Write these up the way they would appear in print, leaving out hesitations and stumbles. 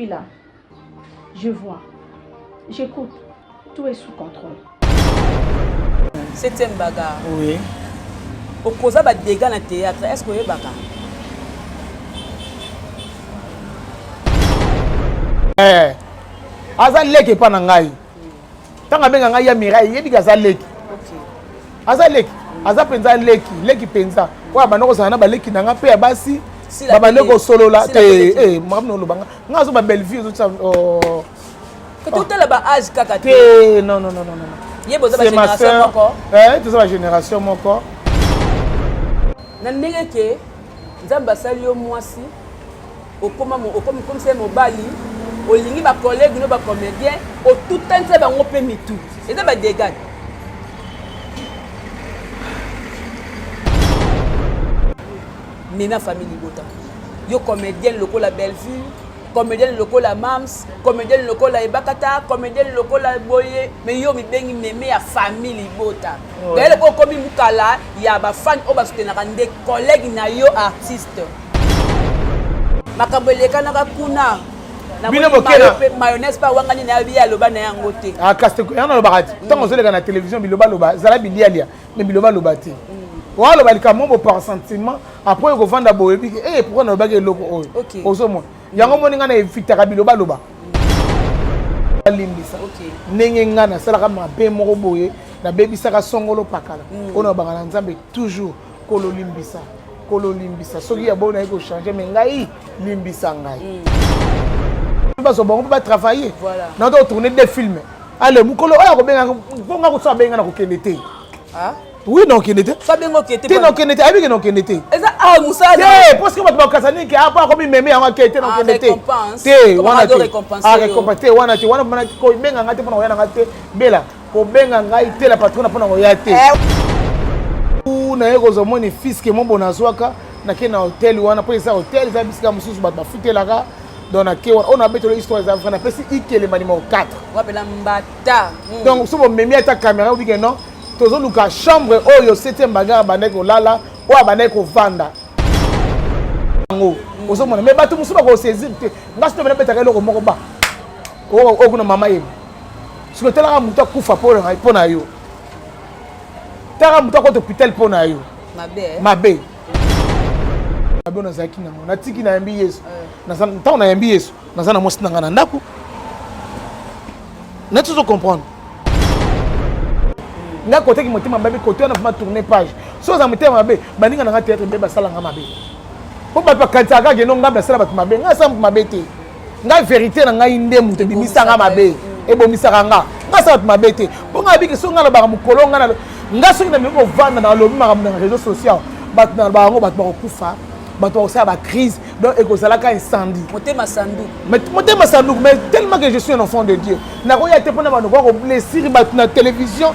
suis là. Je vois. J'écoute. Tout est sous contrôle. 7e bagarre. Oui. Au cause de dégâts dans le théâtre, est-ce que vous avez bagarre? Aza leki pa na ngai. Tanga benga ngai ya mirai yebi kaza leki. Aza leki. Aza penza leki penza. Wa banoko sana ba leki nanga pe ya basi. Ba banoko solo la te mamno lo banga. Nga zo ba belle vie zo tsa que tout est là-bas âge kaka te non. Yebo za ba génération moko. Tu sais la génération moko. Na ndenge ke nzamba sali yo mwasi okoma comme c'est mobali olingi ba collègue no ba comédien o tout temps ça ba ngope mitu et ça ba dégâts Nina famille Libota yo comédien lokola Bellevue comédien lokola Mams comédien lokola Ebakata comédien lokola Boye mais yo mi bengi meme ya famille Libota d'ailleurs ko komi mukala ya ba fan o ba soutenaka nde collègue na yo artiste makabeleka na kuna na mayonnaise pa wangani na biya loba na yango te kaste yana loba kati tango zoleka na télévision biloba loba zala bilialia mais biloba loba te wa loba likamombo par sentiment après ko vanda boye bi pourquoi na loba ke loko oyo ozomo yango moninga na evitaka biloba loba limbisa ndenge ngana salaka mabe moko boye na bebisaka songolo pakala ona bangana nzambe toujours kolo limbisa soki ya bona eko changer mais ngai limbisa ngai baso bon on peut travailler na do tourner des films allez mukolo oya ko benga bonga ko so benga na ko kenete oui non kenete fabengo kete non kenete abi ke non kenete eza musa parce que bato kasani ke apa ko mi meme yango kete non kenete wana récompenser wana mana ko benga ngate pona oyana ngate bela ko benga ngai te la patron pona oya te na yeko zo moni fiske mombo na zwaka na ke na hotel wana po esa hotel za bisika mususu bato bafutelaka donc na ke on a beto l'histoire za frana pesi ikele manimo 4 wapela mbata donc so bo memi ata caméra ou bien non tozo luka chambre oyo 7e bagarre baneko lala o baneko vanda ngo ozo mona mais bato musuba ko saisir te ngaso mena betaka eloko moko ba o kuna mama yemi siko tala muta kufa po na yo tara muta ko hôpital po na yo mabe na zaki na na tiki na yambi Yesu na sana tant na yambi Yesu na sana mosi na ndako na tu comprendre nga côté qui motima mabe côté on a tourner page so za motima mabe baninga na théâtre be basala nga mabe po ba kanta ka ke no nga basala ba mabe nga sa mabe te nga vérité na nga inde muto bimisa nga mabe e bomisa nga sa mabe te po nga bi ke so nga na ba mukolo nga so na me ko vanda na lobi ma na réseaux sociaux bat na ba ngo bat ba kufa bato aussi ba crise donc ekozalaka incendie motema sandu mais tellement que je suis un enfant de Dieu na ko ya te pona ba no ko blessir bat na télévision.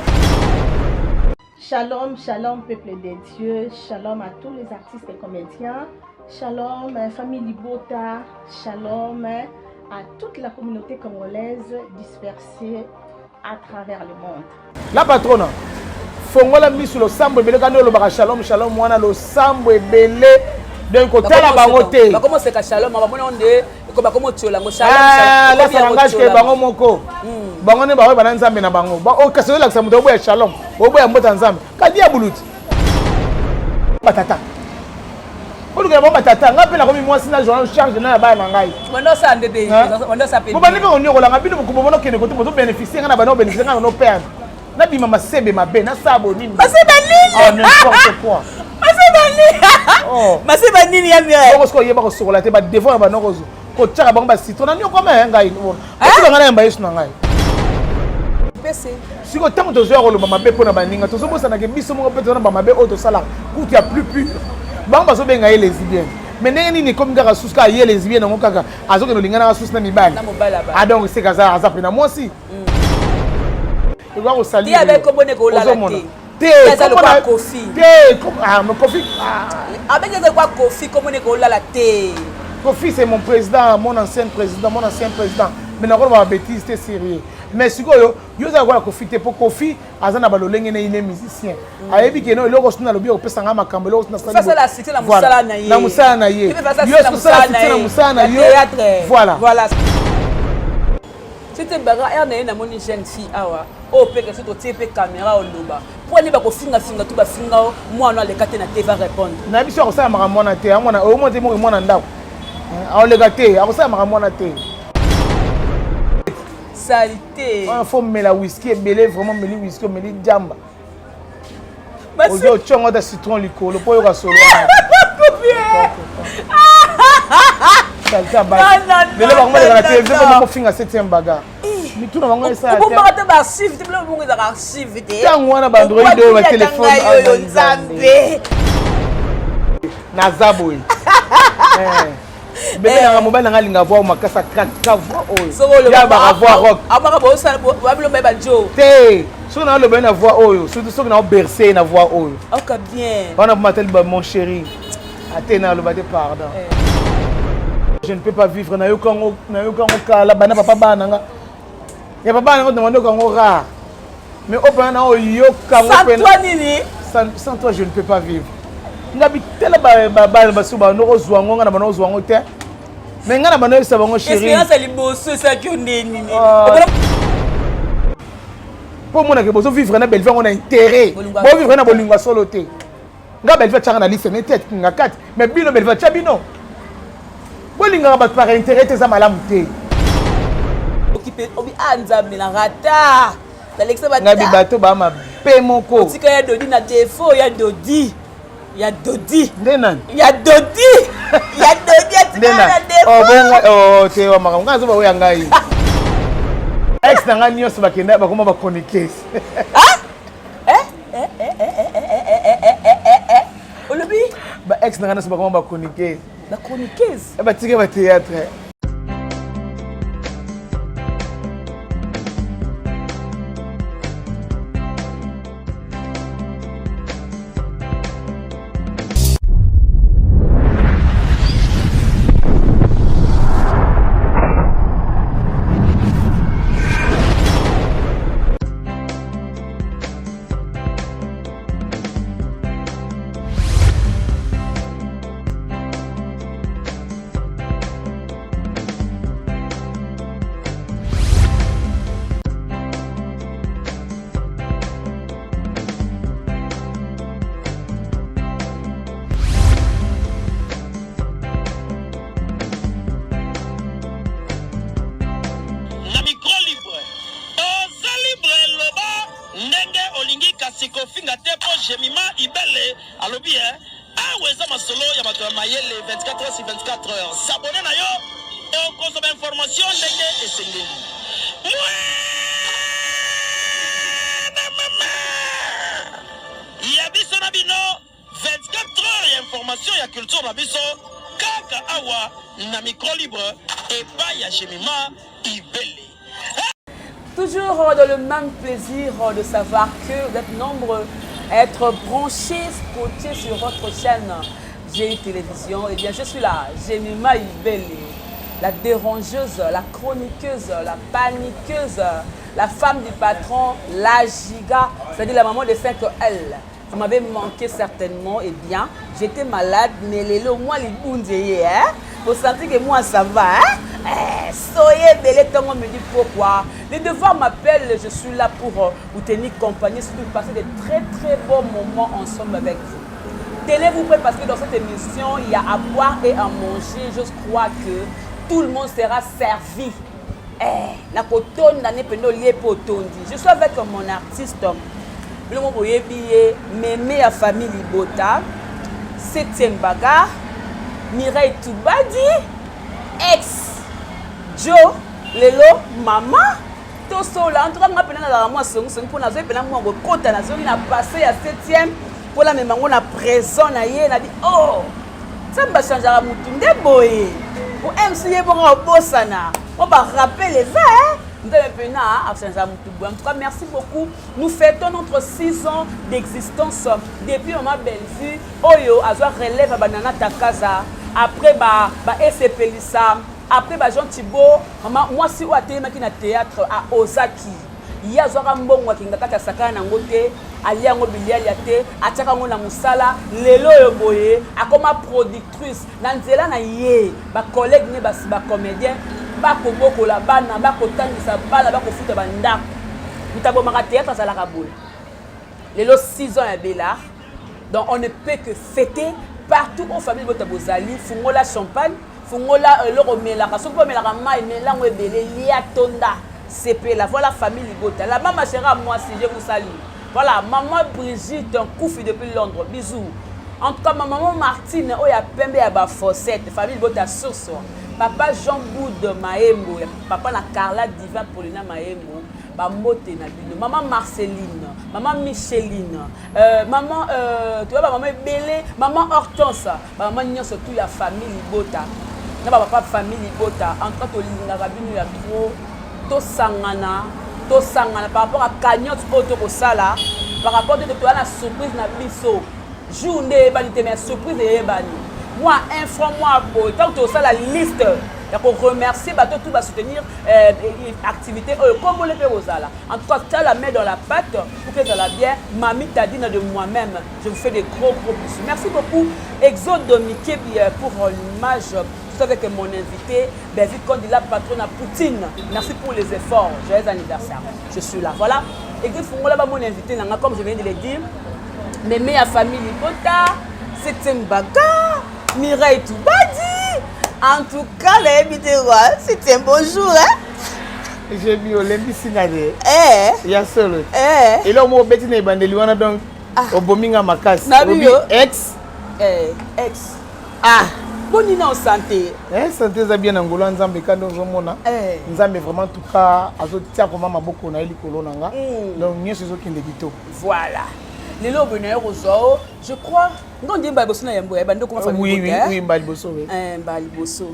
Shalom, shalom peuple de Dieu, shalom à tous les artistes et comédiens, shalom famille Libota, shalom à toute la communauté congolaise dispersée à travers le monde. La patronne, fongola mi sur le sambo belé quand le baka shalom shalom wana le sambo belé donc côté la bangote. Ba comment c'est ka shalom ba bona onde ko ba comment tiola ngo shalom shalom. La sarangage ke bango moko. Bango ne ba ba nzambe na bango. Ba o kaso la samuto bo ya shalom. O bo ya mbota nzambe. Kadi ya buluti. Batata. Ko luka ba batata ngapela ko mi mwasi na journal charge na ba mangai. Mondo sa ndede. Mondo sa pe. Bo ba ni ko nyo ko la ngabino ko bono kene ko to bénéficier ngana ba no bénéficier ngana no perdre. Na bima masebe mabe na sabo nini. Masebe nini? Oh n'importe quoi. Masebe nini? Oh. Masebe nini ya mire? Ko ko yeba ko sokola te ba devant ba no ko ko tsaka bango ba citron na nyoko ma ngai no. Ko ngana yamba yesu na ngai. PC. Siko tango to zo ko lo mabe pona baninga to zo bosa na ke biso mo pe to na mabe o to sala. Kuti ya plus. Bango ba so benga les lesbiennes. Mais ndenge nini comme ngaka suska ye lesbienne ngo kaka azoke no lingana suska na mibali. Na mobala ba. Ah donc c'est kaza azape na moi aussi. Tu vas au salut. Tu avec comme on est ko la té. Té comme on Kofi. Té comme mon Kofi. Avec des quoi Kofi comme on est ko la té. Kofi c'est mon président, mon ancien président. Mais non on va bêtise c'est sérieux. Mais sikoyo yo za kwa Kofi te pour Kofi azana balolenge na ine musicien. Ayebi ke no eloko suna lobi opesa nga makambo eloko suna sala. Ça la cité la musala na ye. Na musala na ye. Yo musala na ye. Voilà. Voilà. C'était bagarre na na moni jeune fille awa. O pe que surtout tie pe caméra au loba. Pour ne pas ko finga tout ba finga moi na le kate na te va répondre. Na biso ko sa makamona te, amona o mo te mo mona ndako. A le gâté, a ko sa makamona te. Salité. On faut me la whisky belé vraiment me li whisky me li jamba. Parce que tu as un citron lico, le poyo ka solo. Ça va. Le le bango de la télévision on finga 7e bagarre. Mais tout na bango ça. Pour pas te archive, tu peux bango za archive te. Tant wana ba Android de ba téléphone yo nzambe. Na zaboy. Bébé na mobile na linga voir makasa ka voix oyo. Ya ba voix rock. Abaka bo sa bo bilo ba jo. Té, so na le ben na voix oyo, surtout so na bercer na voix oyo. OK bien. On a m'appelle mon chéri. Atena le bade pardon. Je ne peux pas vivre na yo kango kala bana papa bana nga. Ya papa na demande kango ra. Mais au pas na yo kango pena. Sans toi nini? Sans toi je ne peux pas vivre. Ngabi tela ba suba no ozwango nga na bana ozwango te. Mais nga na bana sa bango chéri. Expérience ali bosso ça que nini. Pour moi que bozo vivre na belle vie on a intérêt. Bo vivre na bolinga solo te. Nga belle vie tchanga na liste ne tête nga kat. Mais bino belle vie tchabino. Bolinga ba par intérêt te za malamu te. Occupé obi anzambe na rata. Alexa ba. Ngabi bato ba ma pe moko. Tika ya dodi na défaut ya dodi. Ya dodi. Ndenan. Ya dodi. Ya dodi na défaut. Oh bon te wa maka ngazo ba oya ngai. Ex na ngani nyonso bakenda bakoma ba chroniqueuse. Olobi ba ex na ngana so bakoma ba chroniqueuse. La chroniqueuse. Ba tike ba théâtre. S'abonner na yo et consommer information ndenge esengeli. Ya biso na bino 24 heures ya information ya culture na biso kaka awa na micro libre et pas ya Jemima Ibele. Toujours dans le même plaisir de savoir que vous êtes nombreux à être branchés, scotchés sur votre chaîne J'ai Télévision. Et bien je suis là, Jemima Ibele, la dérangeuse, la chroniqueuse, la paniqueuse, la femme du patron, la giga, c'est-à-dire la maman de 5L. Ça m'avait manqué certainement. Et bien, j'étais malade, mais les lots, moi, les boundés, hein? Vous sentez que moi, ça va, hein? Soyez belé, tant on me dit pourquoi. Les devoirs m'appellent, je suis là pour vous tenir compagnie, surtout passer de très très beaux moments ensemble avec vous. Télé vous plaît parce que dans cette émission, il y a à boire et à manger. Je crois que tout le monde sera servi. La cotonne d'année pénolier pour tondi. Je suis avec mon artiste, le mot billet, Mémé à famille Libota, 7e bagarre, Mireille Toubadi, ex Joe, Lelo, maman, tout ça là. En tout cas, moi, je pour la passé à 7e pour la même on a présent na yé na dit oh ça va changer à mutunde boy pour MC bon bossana on va rappeler les hein nous devons à changer à mutunde. En tout cas, merci beaucoup. Nous fêtons notre 6 ans d'existence depuis ma belle-fille Oyo Azwa relève à Banana Takaza après ba SCP Lissa après ba Jean Thibault moi si au théâtre à Ozaki il y a Zora Mbongo qui ngakata sakana na ngote alia ngo biliali ate ataka ngo na musala lelo yo boye akoma productrice na nzela na ye ba collègue ne ba comédien bako boko la bana bako tangisa bana bako futa bandako mitabo maka théâtre ça la kaboula les 6 ans à Bélard donc on ne peut que fêter partout en famille bota bozali fungola champagne fungola loro melaka sopo melaka mai melango ebele lia tonda c'est la voilà famille Libota la maman chérie moi si je vous salue voilà maman Brigitte un coufi depuis Londres bisous en tout cas maman Martine oya pembe ya ba fossette famille Libota sur soi papa Jean Boud Maembo papa la Carla Diva Paulina Maembo ba moté na bino maman Marceline maman Micheline maman tu vois maman Belé maman Hortense maman nyonso tout la famille Libota na papa famille Libota en tout cas to linga bino ya trop to sangana par rapport à cagnotte auto ko sala par rapport de toi la surprise na biso journée banité mais surprise et bani moi un franc moi boy tant que ça la liste pour remercier bateau tout va soutenir activité comme le fait Rosala en tout cas tu as la main dans la pâte pour que ça la bien mamie t'a dit de moi-même je vous fais des gros bisous merci beaucoup Exode Mickey pour l'image avec mon invité vu qu'on dit la patronne à Poutine merci pour les efforts joyeux anniversaire je suis là voilà et que font là-bas mon invité comme je viens de le dire mes meilleures familles Libota c'était Mbaga Mireille Toubadi en tout cas les Biterois c'était un bonjour hein j'ai mis au lundi sinade il y a seul et là moi bête n'est bandeli wana donc au bominga makas ex Bonne en santé. Santé za bien ngolo nzambe kando zomona. Nzambe vraiment tout cas azotia vraiment maboko na eli kolona nga. Donc nyeso zokinde bito. Voilà. Lelo bonheur aux je crois ngondi mbaliboso na yambo bando comment famille. Oui, mbaliboso oui. Mbaliboso.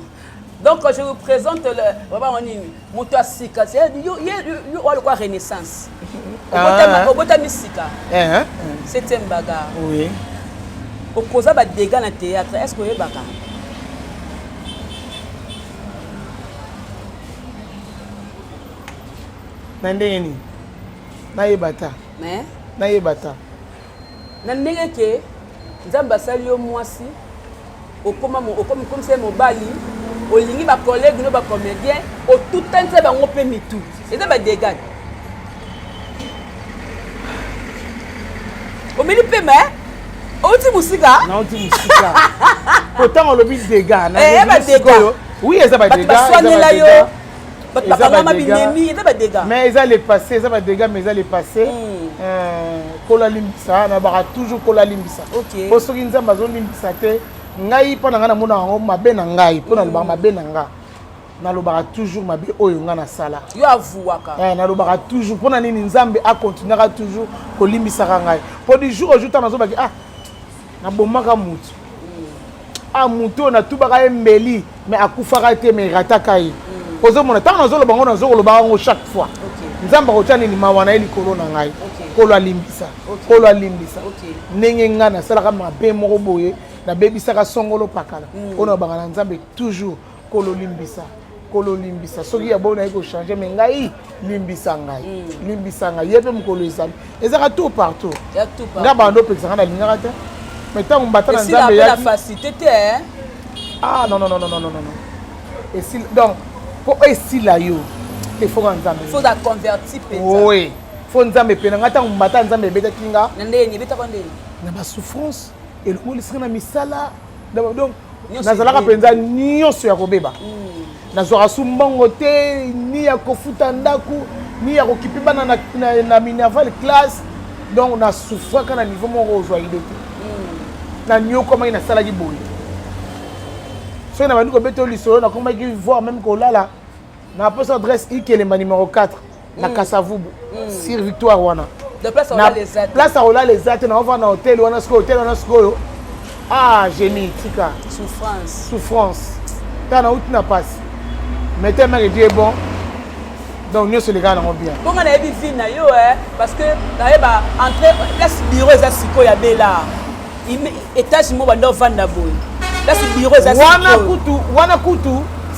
Donc je vous présente le baba onini moto asika c'est yo le quoi renaissance. Obota misika. C'était Mbaga. Oui. Au cause ba dégâts na théâtre est-ce que vous baka Nandeni nayebata nayebata nandenge ke nzamba sali yo mwasi okoma comme c'est mobali olingi ba collègue no ba comédien o tout temps ba ngope mitu et ça ba dégâts o meli pema oti musika na oti musika pourtant on le vit des gars na oui ça va des gars mais ils allaient passer ça va des gars mais ils allaient passer kola limbisa na ba toujours kola limbisa OK pour ceux qui nzamba zo limbisa te ngai pona nga na mona ngo mabe na ngai pona lo ba mabe na nga na lo ba toujours mabe oyo nga na sala yo avuaka na lo ba toujours pona nini nzambe a continuera toujours ko limbisa ngai pour du jour au jour na zo ba na bomaka mutu mutu na tubaka mbeli mais akufaka te mais rataka yi ozomona tant na zolo bango na zolo bango chaque fois nzamba ko tani ni mawana eli kolona ngai kolwa limbisa ndenge nga na sala kama be moko boye na bebisaka songolo pakala ona banga na nzambe toujours kolo limbisa soki ya bona iko changer mais ngai limbisa ngai yebe mukolo ezali ezaka tout partout nga bando pekisanga na lingaka te mais tant on batana nzambe ya la facilité hein non et si donc pour essayer là yo il faut nzambe faut la convertir peut-être oui faut nzambe pe nga tant on batana nzambe beta kinga ndeni beta konde na ba souffrance et le mot lisana misala donc nazalaka penza nyonso ya kobeba nazwaka sumbongo te ni ya kofuta ndaku ni ya kokipe bana na minerval classe donc na souffraka na niveau moko ozwa idée na nyoko mai na sala ki boye so na bandu ko beto lisolo na koma ki voir même ko lala na poste adresse Ikelemba numéro 4 na Kasavubu sur Victoire wana de place on les autres place on les autres na on va na hôtel wana sko génie tika souffrance ta na outi na passe mais tellement que Dieu est bon donc nous les gars na bien bon on a vie na yo parce que na ba entrer place bureau za siko ya bela étage mo bando vanda boy là c'est bureau ça wana kutu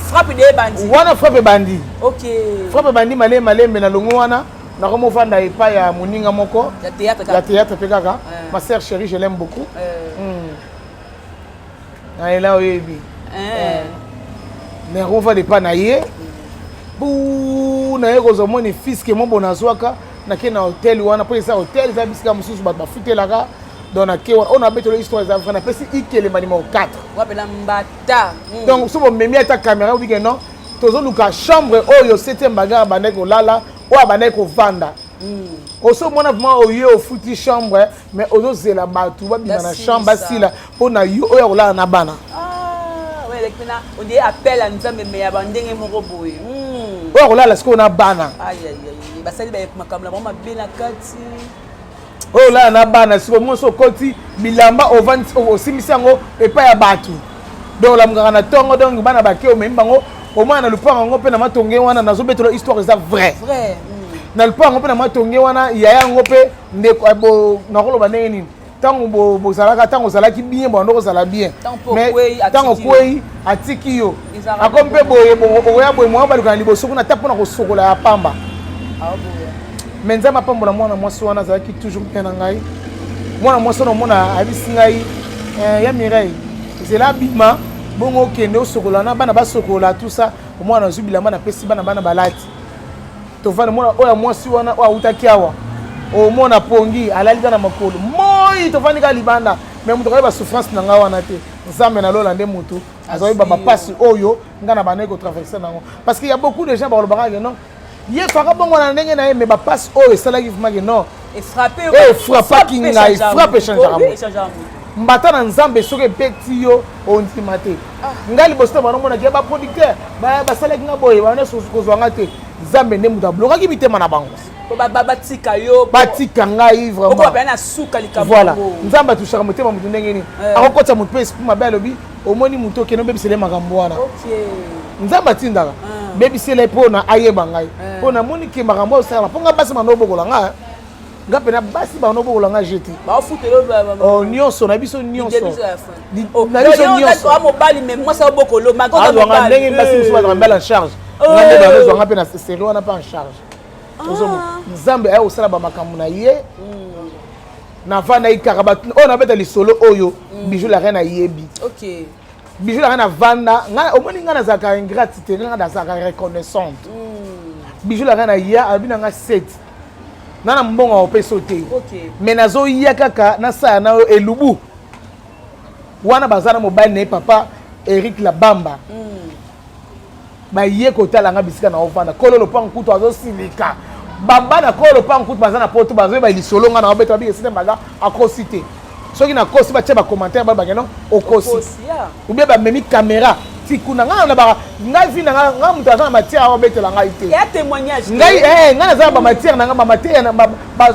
frappe des bandits wana frappe bandi OK frappe bandi malembe na longo wana na komo vanda epa ya moninga moko la théâtre pe kaka ma sœur chérie je l'aime beaucoup na ela oyebi mais on va les pas naie pour na yeko zo moni fils que mon bonazwaka na ke na hôtel wana pour ça hôtel ça bisika mususu ba futelaka donc na ke on a beto l'histoire za frère na pesi ikele numéro 4 wapela mbata donc so bo memi ata caméra ou bien non tozo luka chambre oyo 7e bagarre bandé ko lala ou bandé ko vanda oso mona vraiment oyo ofuti chambre mais ozo zela batu ba bima na chambre sila pona yo oyo lala na bana on dit appel à Nzambe mais ya bandenge moko boye oyo lala siko na bana aïe aïe basali ba makamla mama bena kati oyo lala na bana siko moso koti bilamba ovandi osimisi yango epa ya batu donc la mungaka na tongo donc bana bakeo même bango au moins na lupango ngo pe na matonge wana nazo betolo histoire ça vrai na lupango pe na matonge wana yaya ngo pe ndeko na koloba ndenge nini tango bozalaka tango zalaki bien bon ndoko zala bien mais tango kwei atiki yo akompe boye oya boye mo baluka liboso kuna tapona ko sokola ya pamba mais nzama pamba na mwana mwasi wana zalaki toujours bien na ngai mwana mwasi na mona abisi ngai ya Mireille zela bima bongo kende osokola na bana basokola tout ça mwana zubilamba na pesi bana balati to vana mwana oya mwasi wana o utaki awa o mona pongi alaliza na makolo moi to vani ka libanda mais muto ka ba souffrance na ngawa na te nzambe na lola nde mutu azawi baba pasi oyo ngana bana ko traverser nango parce qu'il y a beaucoup de gens ba lobaka non ye faka bongo na ndenge na ye mais ba pasi oyo salaki vimaki non et frapper kinga frappe changer mbata na nzambe soki ebeti yo ondima te ngai liboso te banomona ke baproducteur basalaki nga boye bana kozwanga te nzambe nde moto ablokaki mitema na bango batika ngai vraiment nzambe atushaka motema moto ndenge nini akokotisa moto mpe esprit mabe alobi omoni moto okende obebisele makambo wana nzambe atindaka bebisele mpona ayeba ngai mpo namoni ke makambo oyo osala mpo nga basi bana obokola nga nga pena basi bana obokola nga jeti nyonso na biso nyonso na biso nyonso azwanga ndenge basi mosu bazwaka mbala en charge nga nde bazwanga mpe na seri wana mpe en charge nzambe aye kosala bamakambo na ye navanda ikaka bato oyo nabeta lisolo oyo bijou la reine ayebi bijou la reine avanda omoni nga nazalaka ingratité nga nazalaka reconnaissante bijou la reine aya abi na nga 7 nana mbongo opesa te mais nazoya kaka nasala na yo elubu wana baza na mobali na ye papa Eric Labamba baye kotala nga bisika na ovanda kolo lopango kutu azosilika babana kolo lopango kutu baza na poto bazoyeba lisolo nga na obeta babika site mbaga akosi te soki nakosi batia bacommentaire babake non okosi oubien bamemi caméra tikuna nga na baka ngai vi na nga moto aza na matière awa obetela ngai te ngai naza na bamatière na nga bamatière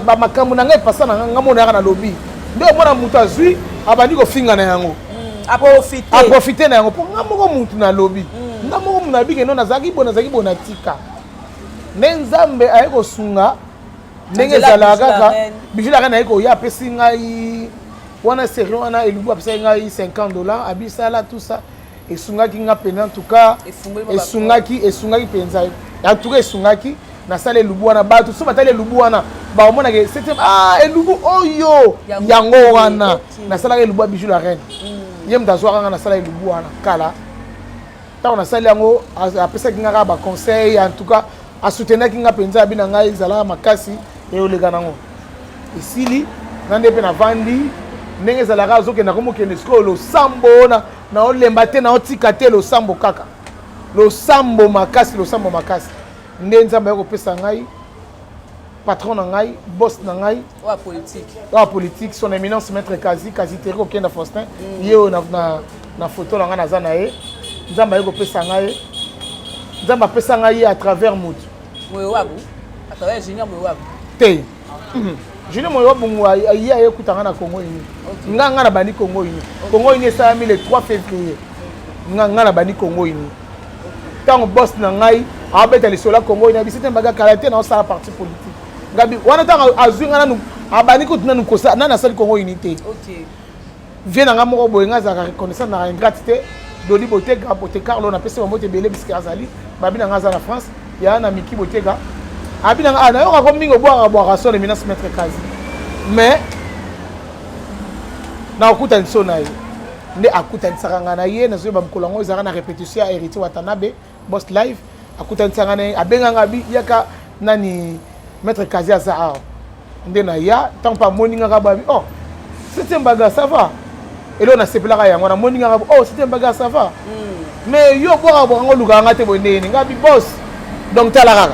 bamakambo na ngai epasa na nga mona yaka na lobi nde omona moto azwi abandi kofinga na yango aprofite na yango mpo nga moko motu na lobi nga moko motu na bike no nazalaki bona tika nde nzambe aye kosunga ndenge ezalaka kaka bijulaka na ye koya apesi ngai wana série wana elubu apesaki ngai $50 abisala tout ça esungaki nga pena en tout cas esungaki penza en tout cas esungaki nasala elubu wana bato so batali elubu wana baomonaka septième elubu oyo yango wana nasalaka elubu ya bijou la reine ye moto azwaka nga nasala elubu wana kala ntango nasali yango apesaki nga kaka baconseil en tout cas asoutenaki nga mpenza abi na ngai ezalaka makasi eyoleka nango esili nga nde mpe navandi ndenge ezalaka azokenda komokende sikoyo losambo na olemba te na otika te losambo kaka losambo makasi nde nzambe akopesa ngai patron na ngai boss na ngai oya politique son éminence maître kazi teri kokenda Faustin ye oyo na photo na ngai naza na ye nzambe akopesa ngai nzambe apesa ngai ye à travers motu te Junior Moyobu aye ayekutanga na Congo ini nga na bani Congo ini esalami le 3 février nga na bani Congo ini tango boss na ngai abeta lisolo Congo ini bisite mbaga kalaté na osala parti politique ngabi wana tango azwinga nanu abani kutuna nukosa na sali Congo ini te vient nga moko boye nga za reconnaissance na ingratité doli boteka Carlo na pese moto belé bisika azali babina nga za na France ya na miki boteka abina nga na yoka ko mingo boaka so le menace maître kazi mais na okuta nsona ye nde akuta nsaka nga na ye na zo ba mkolango ezaka na répétition ya héritier Watanabe boss live akutana ngane abenga bi yaka nani maître Kazia ça ndena ya tant pas moninga ka ba oh c'était un bagarre ça va et là on a sepelaka yango na moninga ka oh c'était un bagarre ça va mais yo bora ngo luka ngate bonene ngabi boss donc talaka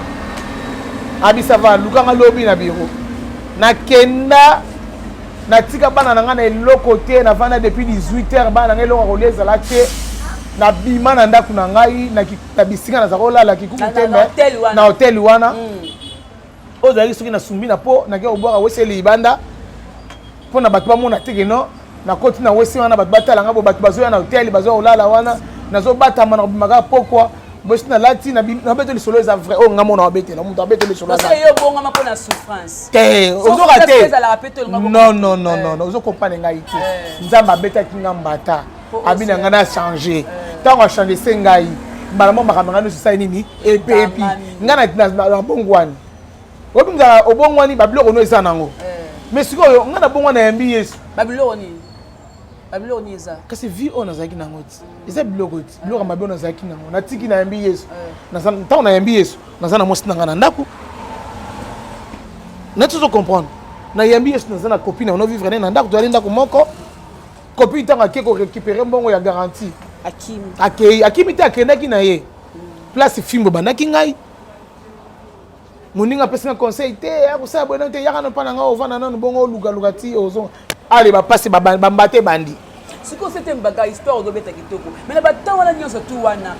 abi ça va luka ngalobi na biro na kenda na tika bana na ngana eloko te na vana depuis 18h bana ngelo ko leza la te na bima na ndaku na ngai na bisinga na zakola la kikuku tembe na hotel wana ozali soki na sumbi na po na ke obwaka wese libanda po na bato bamona teke no na koti na wese wana bato batala ngabo bato bazoya na hotel bazoya olala wana nazo batama na bimaka pokwa bosi na lati na beto lisolo eza vrai o ngamo na obetela mutu abeto lisolo parce que yo bonga ma pona souffrance te ozoka te non ozo comprendre ngai te nzamba betaki ngambata abina ngana changer tango changer sengai mbala mo makamanga no sisa nini epi ngana na bongwani obinga obongwani babiloko no eza nango mais sikoyo ngana bongwana yambi Yesu babiloko ni eza kasi vie on azaki nango ti eza biloko ti biloko mabe on azaki nango natiki na yambi Yesu ntango na yambi Yesu naza na mosi nanga na ndako natuzo comprendre na yambi Yesu naza na copine on vivre na ndako toali ndako moko copine ntango ake ko récupérer mbongo ya garantie akimi te akendaki na ye place fimbo bandaki ngai moninga apesi nga conseil te akosala bwena te yaka no mpa na nga ovanda nano bongo olukaluka ti ozo ale bapasi bambate bandi sikoyo c'était mbaga histoire ozobeta kitoko mais na batango wana nyonso tu wana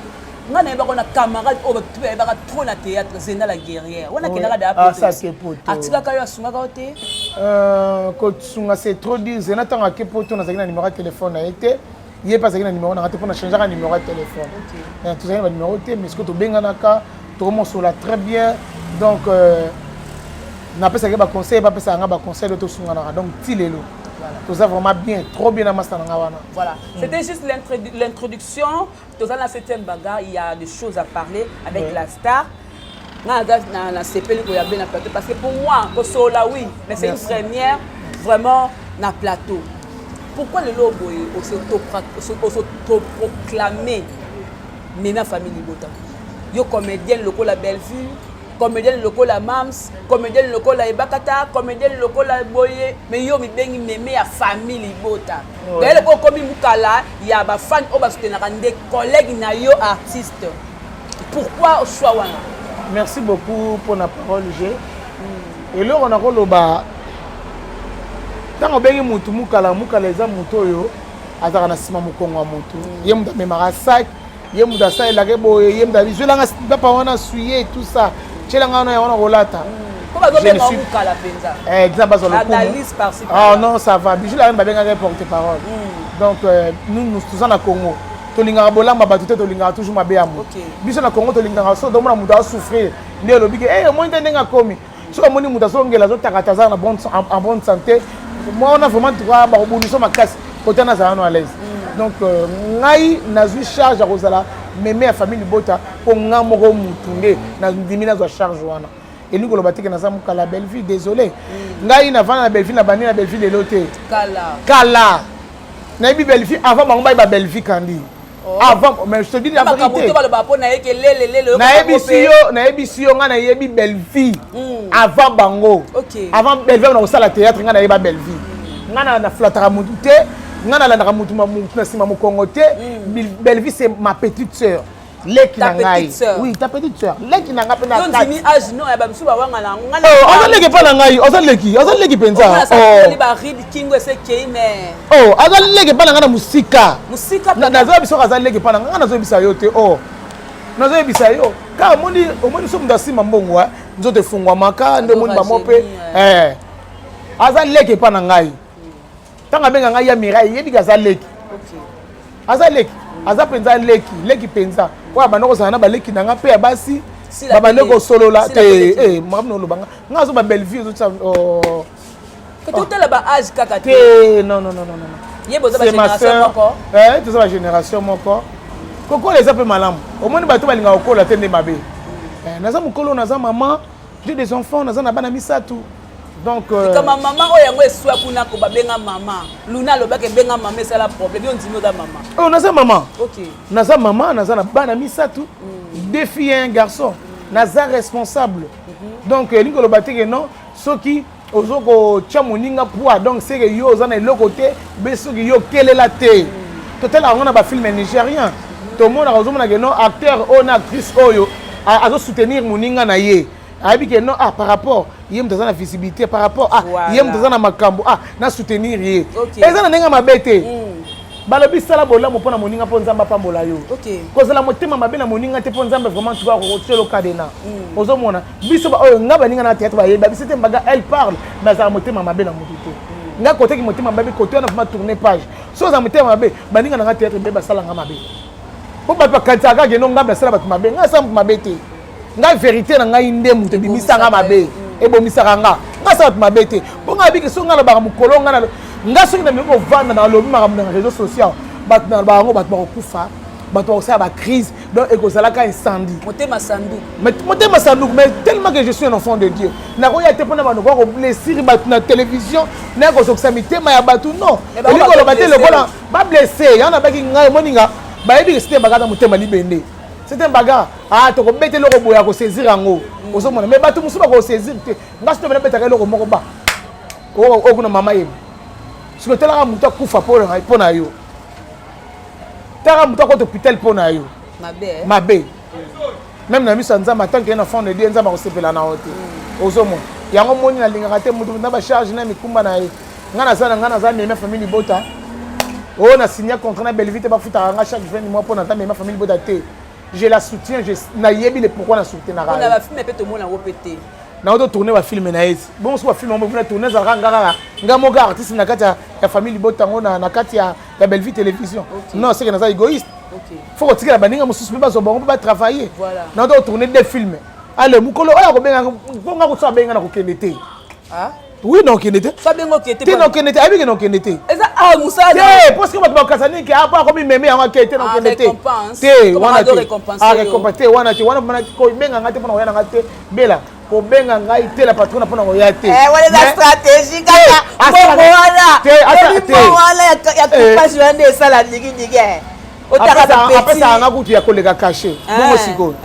nga na yebaka na camarade oyo batu bayebaka trop na théâtre zenda la guerrière wana kendaka atikaka yo asungaka yo te kosunga c'est trop dire zena ntango ake poto nazalaki na numéro ya telefone na ye te ye mpe azalaki na numéro nanga te mpo na changeaka numéro ya telefone tozalaki na banuméro te mais sikoyo tobenganaka tokomosola très bien donc napesaki baconseil bapesaka nga baconseil oyo tosunganaka donc ti lelo toza vraiment bien trop bien na masta na nga wana. Voilà, c'était juste l'introduction. Dans la 7e bagarre, il y a des choses à parler avec la star. Parce que pour moi, oui, mais c'est une première vraiment dans le plateau. Pourquoi le logo s'autoproclamer Mena Famille Libota? Yo comédienne loco la Bellevue, comédienne loco la Mams, comédienne loco la Ebakata, comédienne loco la Boye, mais yo mi bengi mémé à Famille Libota. D'ailleurs ko komi mukala, il y a ba fan o ba soutenir des collègues na yo artistes. Pourquoi au choix wana? Merci beaucoup pour la parole G. Et là on a koloba tant on bengi mutu mukala eza mutu yo azaka na sima mukongo mutu. Yemuta memara sac, yemuta sa elake boye, yemuta bisolanga papa wana suyer tout ça. Chelanga na wana rolata. Ah non, ça va. Bijou la ba benga porte-parole. Donc nous tous en Congo. Tolinga bolamba batute tolinga toujours mabe amu. Biso na Congo tolinga so do mona muda souffrir. Ndelo bige moi ndenga komi. So moni muda so ngela zo takataza na en bonne santé. Moi on a vraiment droit ba obuniso makasi. Côté na za à l'aise. Donc ngai nazui charge à Rosala mémé à famille Bota pour ngamoko mutunde na ndimina zo charge wana. Et nous, on a dit que nous avons la belle vie, désolé. Nous avons la belle vie, nous avons la belle vie de l'autre. Kala. Nous avons la belle vie avant, nous avons la belle vie kandi. Avant, mais je te dis la vérité. Nous avons la belle vie avant bango. Avant belle vie, on a aussi la théâtre, nous avons la belle vie. Nous avons la flatara moutouté, nous avons la moutouté, belle vie, c'est ma petite sœur. Ta petite sœur. Oui, ta petite sœur. Leki na ngapena ta. Non, dimi âge non, ba msuba wanga na ngana. Oh, azaleki pa na ngai, azaleki penza. Oh, ba rid kingo se keime. Oh, azaleki pa na ngana musika. Musika na nazo biso azaleki pa na ngana zo bisa yo te. Oh. Nazo bisa yo. Ka omoni so mudasima mbongwa, nzote fungwa maka nde moni ba mope. Azaleki pa na ngai. Tanga benga ngai ya mirai, yebi azaleki. Okay. Azaleki. Aza penza leki penza wa banoko sana ba leki nanga pe basi ba banoko solo la te mamno lo banga ngazo ba belle vie zo oh que tout la ba âge kaka te non yebo za ba génération moko tout ça ba génération moko koko les appels malamu omoni bato balinga okola te nde mabe naza mukolo naza maman j'ai des enfants naza na bana misatu. Donc comme maman oyango eswa kuna ko babenga maman luna lo bake benga maman c'est la problème yo ndimo da maman oh naza maman OK naza maman naza na bana misatu 2 filles et un garçon. Naza responsable. Donc, lingo le baté que non, ceux qui ozoko chamoninga poids. Donc, c'est que yo zana le côté, mais ceux qui yo quelle est la tête. Total, on a un film nigérien. Tout le monde a raison que non, acteur ou actrice oyo a soutenir moninga na ye. Abi que non, par rapport, yem dans la visibilité, par rapport, yem dans la makambo, na soutenir ye. Et ça n'a pas bête. Balobi sala bola mo pona moninga po nzamba pambola yo. OK. Kozala motema mabe na moninga te po nzamba vraiment tu vas rocher le cadena. Ozo mona. Biso ba oyo ngaba ninga na théâtre ba ye ba bisete mbaga elle parle mais za motema mabe na motuto. Nga côté ki motema mabe côté on a vraiment tourner page. So za motema mabe ba ninga na théâtre be ba sala nga mabe. Po ba pa kantaka ke no ngaba sala ba mabe nga sa mabe te. Nga vérité na nga inde muto bimisa nga mabe. E bomisa nga. Nga sa mabe te. Po nga bi ke so nga na ba mukolo nga na nga soki na miko vanda na lobi makambo na réseaux sociaux bat na bango bat ba kufa bat ba ça ba crise donc ekozala ka incendie motema sandu mais tellement que je suis un enfant de Dieu na ko ya te pona bano ko blessir bat na télévision na ko soksa mitema ya batu non eliko lo baté le bola ba blessé yana ba ki ngai moninga ba yebi que c'était bagata motema libende c'était un bagarre to ko bete loko boya ko saisir yango oso mona mais batu musuba ko saisir te nga sito bena beta ka loko moko ba o kuna mama yebi. Si tu as un kufa pour na yo. Tu as un hôpital pour na yo. Mabe. Même na miso nzamba tant que un enfant de Dieu nzamba osepela na hote. Ozomo. Yango moni na linga te mutu na ba charge na mikumba na ye. Ngana za na famille bota. Oh na signé contrat na Belleville ba futa nga chaque fin du mois pour na ma famille bota te. Je la soutiens, je na yebi le pourquoi na soutien na ra. On a filmé peut-être mon répéter. Na auto tourner va filmer na esi bon so film on va tourner za ngara ngamo ga artiste na kati ya famille botango na kati ya Belleville télévision non c'est que na égoïste faut que tu la baninga mususu ba zo bon ba travailler na auto tourner des films allez mukolo oya ko benga bonga ko so benga na ko kendete oui non kendete so benga ko kendete non kendete abi que non kendete eza musa parce que ba kasani ke apa ko bi meme ya kendete non kendete te wana te récompenser wana te wana ko benga ngate pona yana ngate bela ko benga ngai te la patron pona ko ya te wala la stratégie kaka wala ya kupasi wande sala digi après ça on a goûté ya koleka caché bongo siko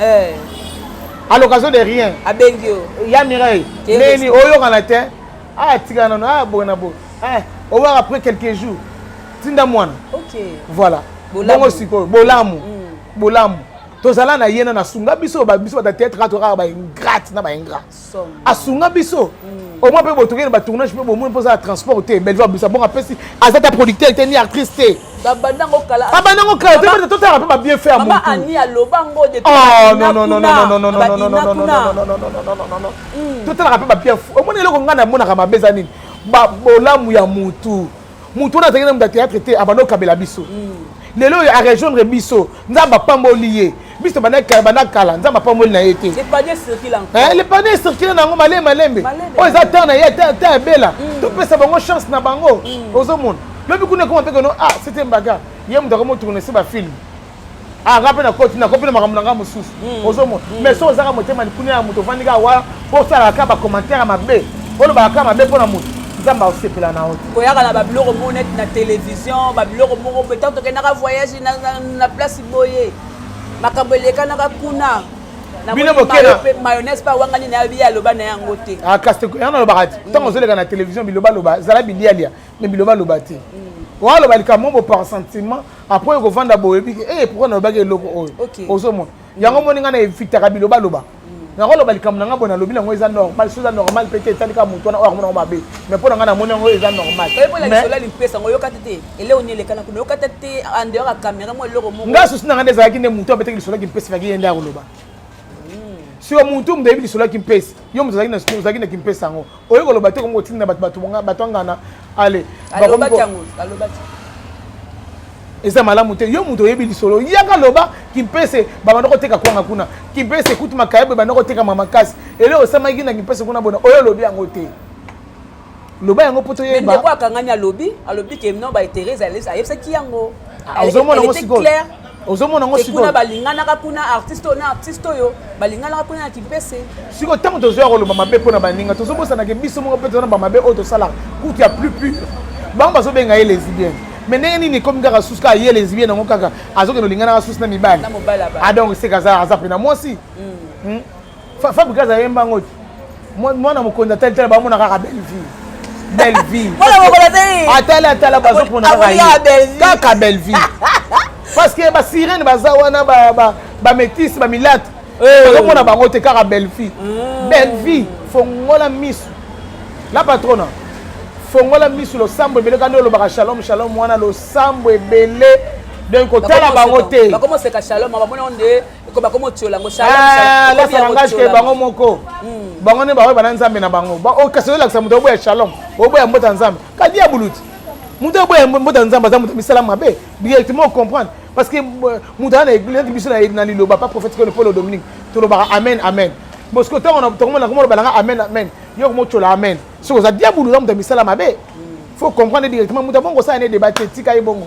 à l'occasion de rien abengio ya Mireille neni oyo kana te tigana no bona bo on va après quelques jours tinda mwana OK voilà bongo siko bolamu tozala na yena na sunga biso ba théâtre atora ba ingrate na ba ingrat asunga biso au moins pe botoke ba tournage pe bo mo posa transporter belva biso bon après si azata producteur était ni artiste babandango kala te to tara pe ba bien faire mama ani alobango de non to tara pe ba bien au moins eloko ngana mona ka mabeza nini ba bolamu ya mutu na tengena mu théâtre te abano kabela biso lelo a rejoindre biso nzamba pamboliye biso bana kala nzamba pamboli na yete le panier circule encore le panier circule nango malembe o za tana ya ta bela to pesa bango chance na bango ozomona lobi kuna ko mpeke no c'était mbaga ye mu ndako mo tourner se ba film ngape na koti na kopina makambo nga mususu ozomona mais so zaka motema ni kunya muto vandika wa po sala ka ba commentaire mabe olo ba ka mabe pona muto nzamba osepela na hote koyaka na babiloko monet na télévision babiloko moko peut-être que na voyage na place boye makambo eleka na kuna na mayonnaise pa wangani na biya loba na yango te kaste yana loba kati tango zoleka na télévision biloba loba zala bilialia mais biloba loba te wa loba likamo bo par sentiment après ko vanda boye bi pourquoi na loba ke loko oyo ozomona yango moninga na evitaka biloba loba na rolo balikam na ngabo na lobi nango eza normal chose normal peut-être talika mutu na oyo na mabe mais pour nga na mona ngo eza normal mais pour la limpieza ngo yoka tete ele oni lekana kuno yoka tete en dehors ya caméra mo eloko mo nga susi na ngande za kinde mutu peut-être lisola kimpesa faki yenda koloba si o mutu mdebi lisola kimpesa yo mutu zaki na kimpesa ngo oyo koloba te ngo tinda batu ngana ale aloba eza malamu te yo muto yebi lisolo yaka loba kimpese babando koteka kwanga kuna kimpese kutu makayebe bando koteka mama kasi ele osama ngina kimpese kuna bona oyo lobi yango te loba yango poto yeba mais kwa kanganya alobi ke no ba Teresa Elisa yebsa ki yango ozomona ngo siko ozomona ngo siko kuna balingana ka kuna artiste yo balingana ka kuna kimpese siko tango tozo ko loba mabe pona baninga tozobosa na ke biso mo peut na ba mabe auto sala kutu ya plus bamba zo benga les lesbiennes mais ndenge nini comme kaka susu kaka ye lesbien nango kaka azokende olingana susu na mibali donc c'est aza pe na mwasi Fabrice aza yembango mwana mokonzi atalitala bamona kaka belle vie atala bazokona kaka belle vie parce que basirene baza wana bamétisse bamilate bazomona bango te kaka belle vie fongola misu la patrona fongola misu losambo ebele kandi olobaka shalom wana losambo ebele donc otala bango te bakomoseka shalom bamona onde bakomo tiola ngo shalom la sarangage ke bango moko bango ne bawe bana nzambe na bango kasi olakisa moto oboya shalom oboya mbota nzambe kadi ya buluti moto oboya mbota nzambe aza moto misala mabe directement comprendre parce que moto ana église biso na liloba pas prophète que Paul Dominique tolobaka amen parce que tant on a comment balanga amen yo mo tiola amen so za dia bulu moto misala mabe faut comprendre directement moto bongo ça ne débat tika ebongo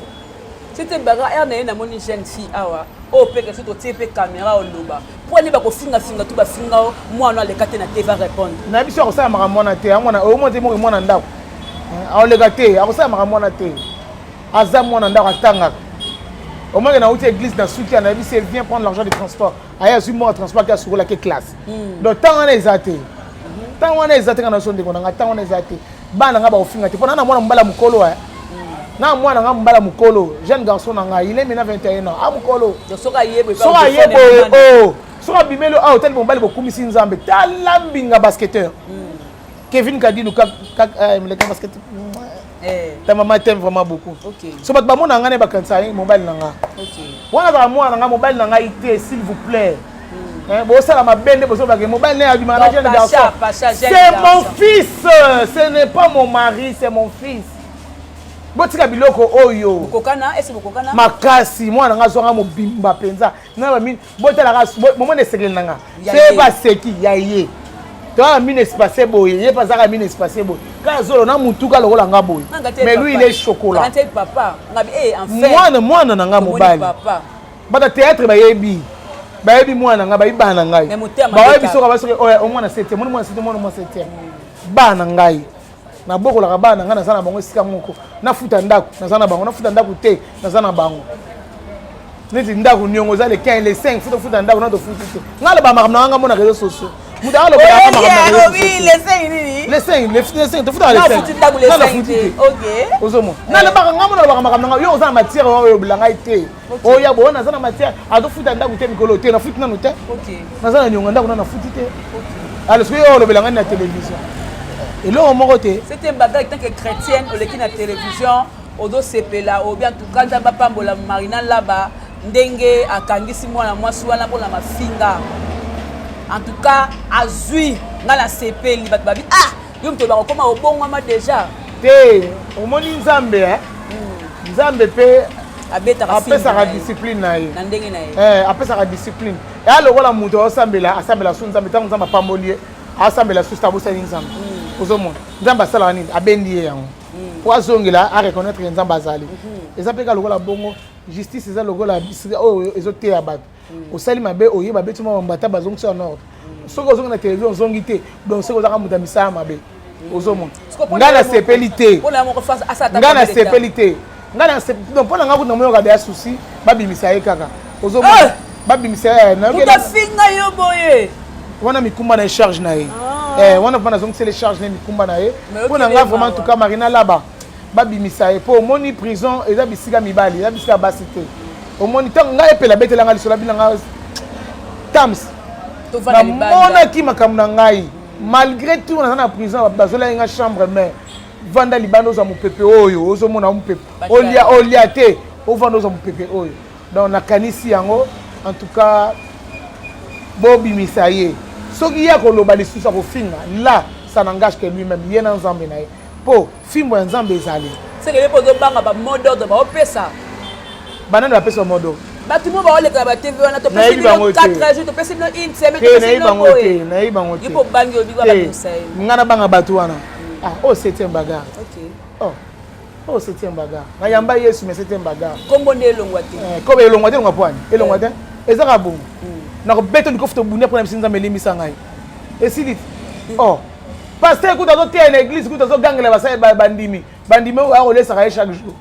c'était baga erne na moni jeune fille awa o peke surtout tipe caméra o loba pour aller ba ko finga tout ba finga mwana le kate na TV répondre na biso ko sa maka mwana te mwana o mo te mo mwana ndako a le kate a ko sa maka mwana te aza mwana ndako atanga au moins na outil église na soutien na biso elle vient prendre l'argent du transport aya su mo transport ka sur la classe donc tant on est athée tant on est athée kana sonde kona tant on est athée bana nga ba ofinga te pona na mwana mbala mukolo na mwana nga mbala mukolo jeune garçon nga il est maintenant 21 ans a mukolo soka yebo soka bimelo a hotel bombali bokumisi nzambe talambinga basketteur Kevin Kadinou le basketteur ta maman t'aime vraiment beaucoup so bat ba mona nga ne bakansa mobile nanga wana ba mwana nga mobile nanga ité s'il vous plaît bon ça la mabende boso ba ke mobile ne a du manager de garçon c'est mon fils ce n'est pas mon mari c'est mon fils botika biloko oyo bokokana ese bokokana makasi mwana nga zonga mobimba penza na ba mine botala ga momone sekele nanga c'est pas seki ya ye to a mine espace boye ye pas za mine espace boye ka zolo na mutuka lokola nga boye mais lui il est chocolat quand papa ngabi en fait mwana nanga mobile bata théâtre bayebi mwana nga bayibana ngai bayebi soka basoke o mwana 7e mwana 7e bana ngai na bokolaka bana nga naza na bango esika moko nafuta ndako naza na bango nafuta ndako te naza na bango neti ndako niongo za le 15 le 5 futa ndako na to futa te ngala ba makamna nga mona réseaux sociaux muda alo ba makamna le 5 to futa le 5 na la futa te OK ozomo na le ba nga mona ba makamna nga yo oza na matière oyo bilanga ite o ya bo naza na matière ado futa ndako te mikolo te na futa na no te OK naza na niongo ndako na futa te OK alors ce que yo lo bilanga na télévision et là, c'était un bagage tant que chrétienne, on est la télévision, au dos CPLA, ou bien tout quand on va pas la marina là-bas, ndenge akangisi mwana mwasi wana pour la mafinga. En tout cas, azui dans la CP libat babi. Ah, yo mto ba koma obongama déjà. Te, au moni nzambe nzambe pe apesa la discipline na ye. Na ndenge na ye. Apesa la discipline. Et alors voilà muto asambela su nzambe tango nzamba pambolier, asambela su tabusa nzambe. Ozomona nzamba sala nini abendi yango po azongela a reconnaître nzamba azali ezapeka lokola bongo justice eza lokola oyo ezoteya bato osali mabe oyeba betu mwa mbata bazongisa en ordre soki ozongi na télévision ozongi te donc soki ozaka moto misala mabe ozomona nga na sepeli te nga na sepeli te nga na donc mpona nga kuta moyoka deya susi babimisa ye kaka ozomona babimisa ye nayofinga yo boye wana mikumba na charge na ye wana pana zongi les charges na mikumba na ye pona nga vraiment tout cas marina là-bas babimisa ye po moni prison eza bisika mibali eza bisika basi te omoni tango nga epela betela nga lisola bina nga tams na mona ki makambo na ngai malgré tout na na prison bazola nga chambre mais vanda libando za mopepe oyo ozomona mopepe olia te ovanda za mopepe oyo donc na kanisi yango en tout cas bobimisa ye soki ya koloba lisusu akofinga là ça n'engage que lui-même ye na nzambe na ye po fimbo ya nzambe ezali sekele po zobanga ba mot d'ordre ba opesa banani bapesa modo bato mo baoleka ba TV wana to pesi bino 4 jours to pesi bino une semaine to pesi bino boye nayi bango te yipo bangi obi ba musaye ngana banga bato wana au 7e bagarre OK au 7e bagarre na yamba Yesu mais 7e bagarre kombo ne elongwa te ko elongwa te ngapwani elongwa te ezaka bongo na ko beto ni ko futo bunia pour na bisinza melimisa ngai esili pasteur kuta zo te na église kuta zo gangela basai bandimi o a olesa chaque jour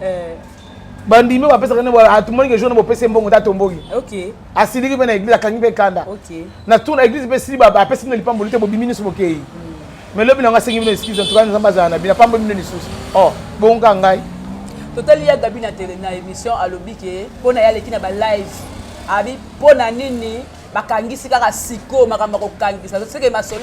bandimi bapesaka ne atumoni ke jour na bopesa mbongo ta tomboki OK asiliki pe na église akangi pe kanda OK na tour na église pe sili bapesa bino lipambo lite bobimi nyonso bokei mais lobi nanga sengi bino excuse en tout cas nzamba azala na bino pambo bino lisusu bonga ngai totali ya gabi na télé na émission alobi ke mpona ya leki na ba live abi mpona nini bakangisi kaka siko makambo kokangisa seke masolo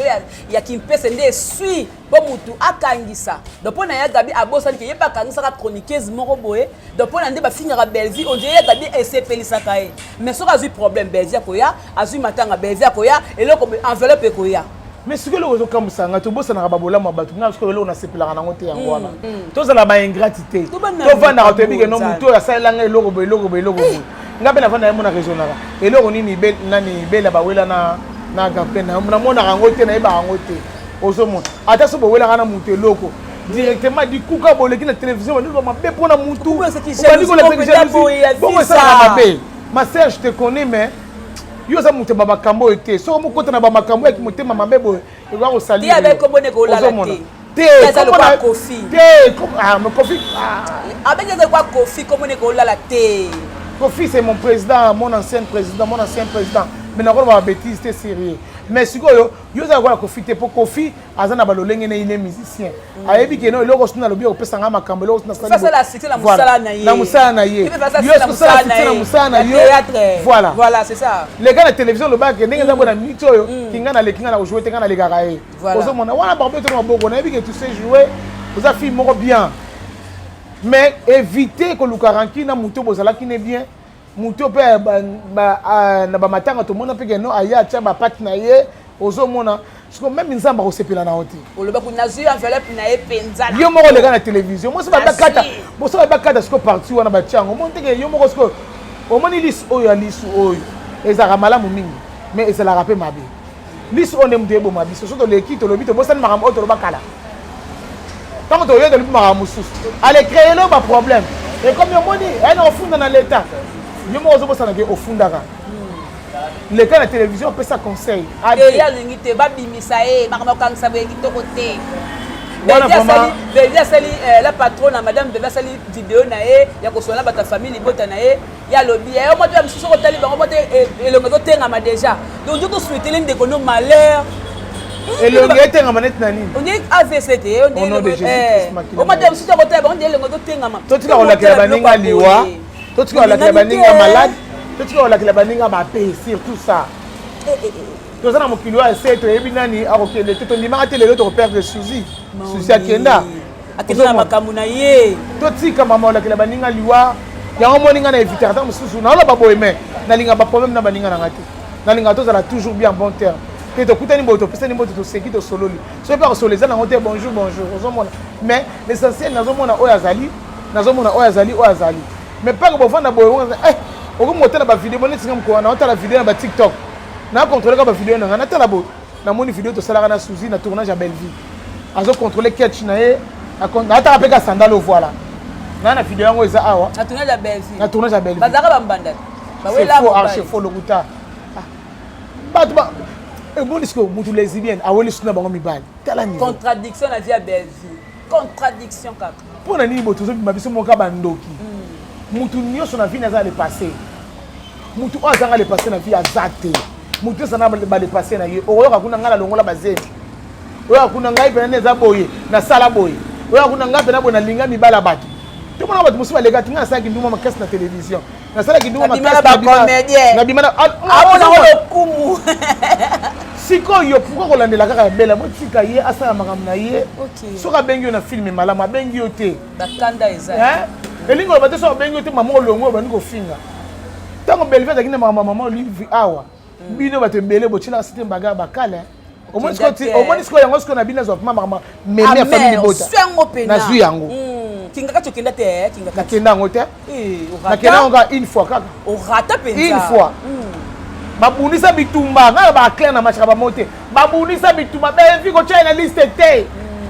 ya kimpese nde esui bo mutu akangisa donc mpona ya gabi abosani ke ye bakangisaka chroniqueuse moko boye donc mpona nde bafingaka belvi on dirait ya gabi esepelisaka ye mais soki azwi problème belvi akoya azwi matanga belvi akoya eloko enveloppe ekoya mais sikoyo eloko ezokamwisanga tobosanaka babolamu ya bato nga sikoyo eloko nasepelaka nango te yango wana tozala baingratité tovandaka toyebike no motu oyo asalelanga eloko boye eloko boye eloko boye nga mpe navanda ye mo na raisonnaka eloko nini nani bela bawela na gampe namonaka yango te nayebaka yango te ozomona ata so bowelaka na motu eloko directement dikuka boleki na télévision bandiko mabe mpona motu bongo esalaka mabe ma sœur je te connais mais yo za moto bamakambo oyo te soki mokota na bamakambo yaki motema mabe boye ekoka kosalia Kofi c'est mon président, mon ancien président. Mais nakolo ba bêtise c'est sérieux. Mais sikoyo yo za kwa Kofi te pour Kofi azana balolenge ne il est musicien. Ayebi ke no eloko sina lobi opesa nga makambo eloko sina sala. Ça la cité la musala na ye. Na musala na ye. Yo sala na musala na yo. Voilà. Voilà, c'est ça. Les gars la télévision le bak ndenge za bona mito yo kinga na lekinga na jouer tenga na le garaye. Ozo mona wana ba beto na boko na yebi ke tu sais jouer. Vous avez fait moko bien. Mais éviter que le caranki na muto bozala qui n'est bien muto pe na ba matanga to mona pe que no aya tia ba pat na ye ozomona parce que même nzamba ko sepela na hoti o le ba kuna zu enveloppe na ye penzala yo moko le gars na télévision moi ça ba kata bo ça ba kata ce que parti wana ba tiango monte que yo moko ce que o moni lis oyo ya lisu oyo ezaka malamu mingi mais ezala rapé mabe lisu on aime debo mabe so to le kito le bito bo ça makam auto le bakala. Quand tu regardes le maramoussous, allez créer là un problème. Et comme il y a money, elle est au fond dans l'État. Il y a mon oiseau qui au fond d'ara. Les cas de la télévision peut ça conseil. Il y a l'unité, babi misae, marma kang sabe qui te côté. Belia sali la patronne madame Belia sali vidéo nae, ya ko sona bata famille bota nae, ya lobby. Et moi tu as misuso ko tali bango bote et le ngoto tenga ma déjà. Donc je te souhaite l'un de nos malheurs. Et le gars est en manette nani. On dit AVCT, on dit au nom de Jésus-Christ. On m'a dit si tu as on dit le ngoto tenga ma. Toi tu as la baninga liwa. Toi tu as la baninga malade. Toi tu as la baninga ma sur tout ça. Toi ça na mokilo a c'est ebi nani a OK le to ndima ate le to perdre Suzy. Suzy akenda. Akenda makambu na ye. Toi tu ka mama la baninga liwa. Ya moninga na éviter ata mususu na la babo eme. Na linga ba problème na baninga na ngati. Na linga to ça toujours bien bon terme. Que tu écoutes une boto, personne ne boto, tu sais qui te solo. Ce n'est pas sur les gens, on dit bonjour. Mais l'essentiel, nous sommes Oyazali, Oyazali. Mais pas que vous faites on va monter la vidéo, on a la vidéo sur TikTok. On a contrôlé la vidéo, on a la vidéo de Salarana Suzy, on a tournage à Belleville. On a contrôlé Ketch, on a tapé la sandale au voilà. On a la vidéo, on a tournage à Belleville. On a tournage à Belleville. C'est faux, archi faux le routard. Et bon, est-ce que vous lesbiennes à Wallis n'a pas mis balle? Contradiction la vie à Belleville. Contradiction kaka. Pour nani boto zo bimabiso moka bandoki. Mutu nyonso na vie na za le passé. Mutu azanga le passé na vie azate. Mutu sana ba le passé na ye. Oyo kakuna ngala longola bazemi. Oyo kakuna ngai pe na za boye na sala boye. Oyo kakuna ngai pe na bona linga mibala batu. Tout le monde va te mousser les gars, tu as ça qui nous ma casse na télévision. Na ça qui nous ma casse na bimana. Ah on a le kumu. Siko yo pourquoi Rolanda la kaka bela motika ye asa makamna ye. OK. Soka bengi na film malama bengi yo te. Bakanda eza. Elingo ba te so bengi yo te mama olongo ba ndiko finga. Tango Belleville akina mama live awa. Bino ba te bele bo chila site baga bakala. Au moins ce yango ce qu'on a bina zo mama meme famille bota. Na zui yango. Kinga kacho kenda te kinga kacho. Kenda ngote. Na kenda nga une fois kaka. O rata penza. Une fois. Babunisa bitumba nga ba clair na machaka ba moté. Babunisa bitumba Belleville ko tcha na liste te.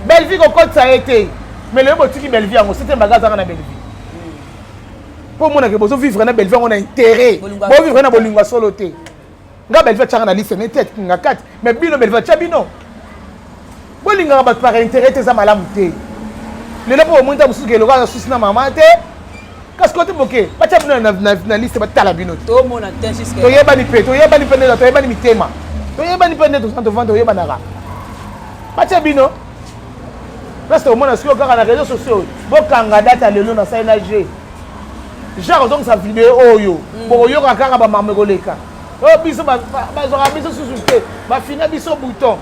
Belleville ko kotsa été. Mais le botiki Belleville yango c'était magaza na Belleville. Pour moi que bozo vivre na Belleville on a intérêt. Bo vivre na bolingwa solo te. Nga Belleville tcha na liste ne tête kinga 4 mais bino Belleville tcha bino. Bolinga ba par intérêt te za malamu te. Le là pour monter mususu ke loka susi na mama te. Kasi côté boké, batia bino na liste batala bino. To mona ten jusqu'à. Toyebani pe neza, toyebani mitema. Toyebani pe neza to vendre toyebanaka. Batia bino. Parce que au moins sur kaka na réseaux sociaux, bokanga data lelo na sa NG. Genre donc sa vidéo oyo, pour yo kaka ba mamegoleka. Oh biso ba zora biso susuté, ba fina biso bouton.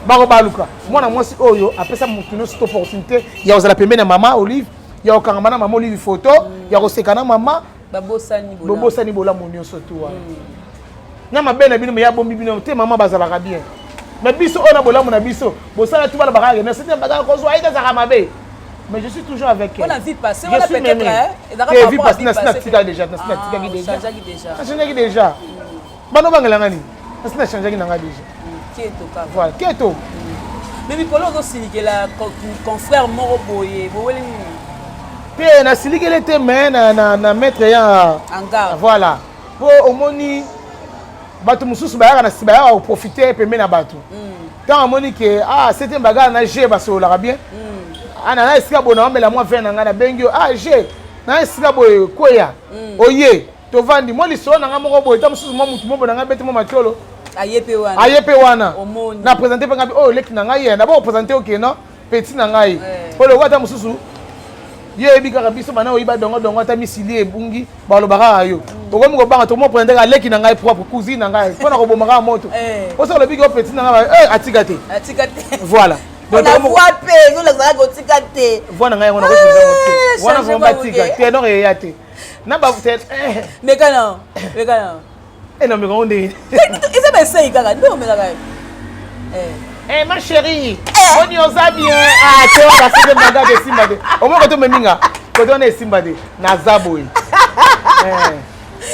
Barobaluka. Moi na moi si oyo, après ça mon cette opportunité, il y a osala pembena mama Olive. Il y a aucun maman maman livre photo, il y a aussi kana maman babosani bola monio surtout. Na mabena bino me ya bombi bino te maman bazala bien. Mais biso on a bola mon biso, bosala tout bala bagage, mais c'était bagage ko zo aida za mabe. Mais je suis toujours avec elle. On a vie passée, on a peut-être et d'accord vie passée na tika déjà, na changé déjà. Bano bangala ngani? Na changé nga déjà. Keto ka. Voilà, keto. Mais Mikolo aussi que la confrère moro boye, boye te na silikele te mais na mettre ya en garde. Voilà. Pour omoni bato mususu bayaka na sibaya au profiter pembe na bato. Tant omoni que c'était bagarre na G baso la bien. Ana na esika bona omela moi vient na bengi G na esika boye koya. Oye, to vandi moi liso na ngamo boye ta mususu mo mutu mo bona ngabete mo matolo. Ayepe wana. Na présenter pa ngabi oh leki na ngai na ba présenter OK non? Petit na ngai. Po le wata mususu yebi kaka biso bana oyiba dongo ta misili ebungi balobaka yo okomi kobanga to mo prendre leki na ngai propre cousine na ngai pona ko bomaka moto oso le big petit na ngai atikate voilà donc la voix pe zo la za ko tikate voilà ngai ngona ko tshika wana ko batika te no ya te na ba peut-être mais kana non mais on dit isa ba sei kaka ndo me kaka ma chérie, on y osa bien. Tu vois, la seconde bagarre de Simbade. Au moins, quand on me minga, quand on est Simbade, na zaboui.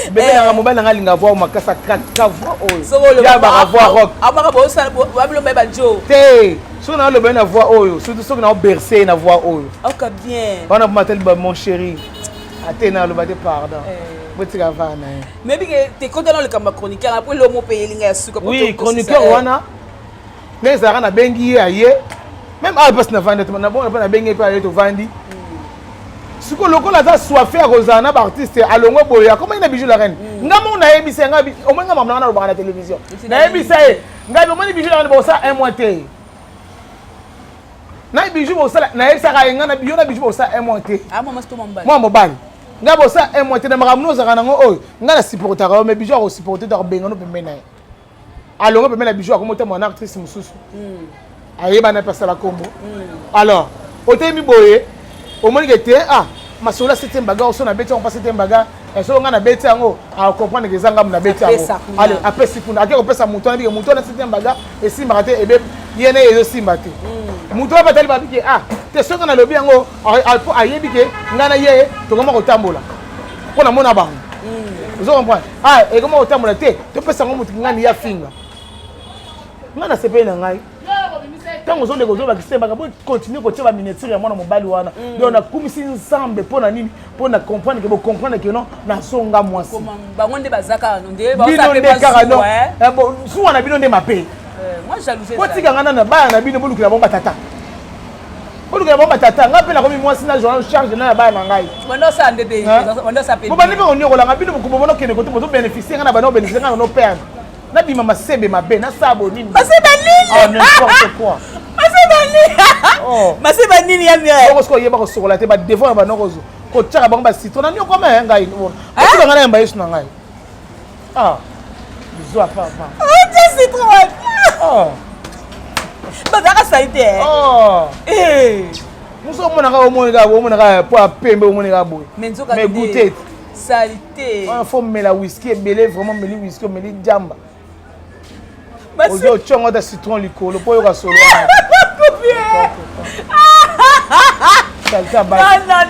Bébé, na mobile na linga voix ma kasa voix oyo. Ya ba voix rock. Amaka bo sa bo lo meba jo. Té, so na le ben na voix oyo, surtout so na bercer na voix oyo. Ok bien. On a matel ba mon chéri. Atena le bade pardon. Botika vana. Mais bi que t'es content dans le kamba chroniqueur après le mot payer linga suka. Oui, chroniqueur wana. Les arans na bengi aye même à passe na vendre na bon na bengi pa aye to vandi siko lokola za soifé à Rosana artiste alongo boya comment ina bijou la reine ngamo na ebisa ngabi au moins ngam na ba na télévision na ebisa e ngabi au moins bijou la reine bo ça un mois té na bijou bo ça na ebisa ka ngana bijou na bijou bo ça un mois té moi sto mobali moi mobali ngabo ça un mois té na makamno za kana ngo oy ngana supporter mais bijou ko supporter to bengano pe mena alors on peut mettre la bijou à comment mon actrice mususu ayeba na pesa la combo alors otemi boye au moins que te ma sola c'était bagarre on a bêté on passe c'était bagarre et so on a bêté ngo à comprendre que zanga na bêté allez après si kuna akeko pesa muto na muto na c'était bagarre et si maraté et be yene ezo simbate muto ba tali ba biki te so kana lobi ngo ayebi ke ngana ye to koma ko tambola pona mona ba vous comprenez et comment au tambola te pesa ngo mutu ngani ya finga ngana sepe na ngai tango zo ndeko zo ba kisemba ka continue ko tiba miniature ya mwana mobali wana donc na kumisi ensemble pona nini pona comprendre que bo comprendre que non na songa mwasi bango nde bazaka nde ba sa pe pas bon su wana bino nde mape moi jalousie ko tika ngana na ba na bino bolukila bomba tata bolukila bomba tata ngape na komi mwasi na journal charge na ba na ngai wando sa ndebe wando sa pe bo bani ko nyoko la ngabino ko bono kene ko to bénéficier ngana ba no bénéficier ngana no perdre na bima masebe mabe na sabo nini masebe nini n'importe quoi masebe nini masebe nini ya mire ko sko yeba ko sokola te ba devant ba no ko tshaka bango ba citron na nyoko ma ngai no ko ngana yamba yesu na ngai bizwa papa te citron bazaka saite muso mona ka omona ka po apembe omona ka boy mais goûter salité faut mettre la whisky belé vraiment meli whisky meli jamba ozo chongo da citron likolo po yoka solo salta ba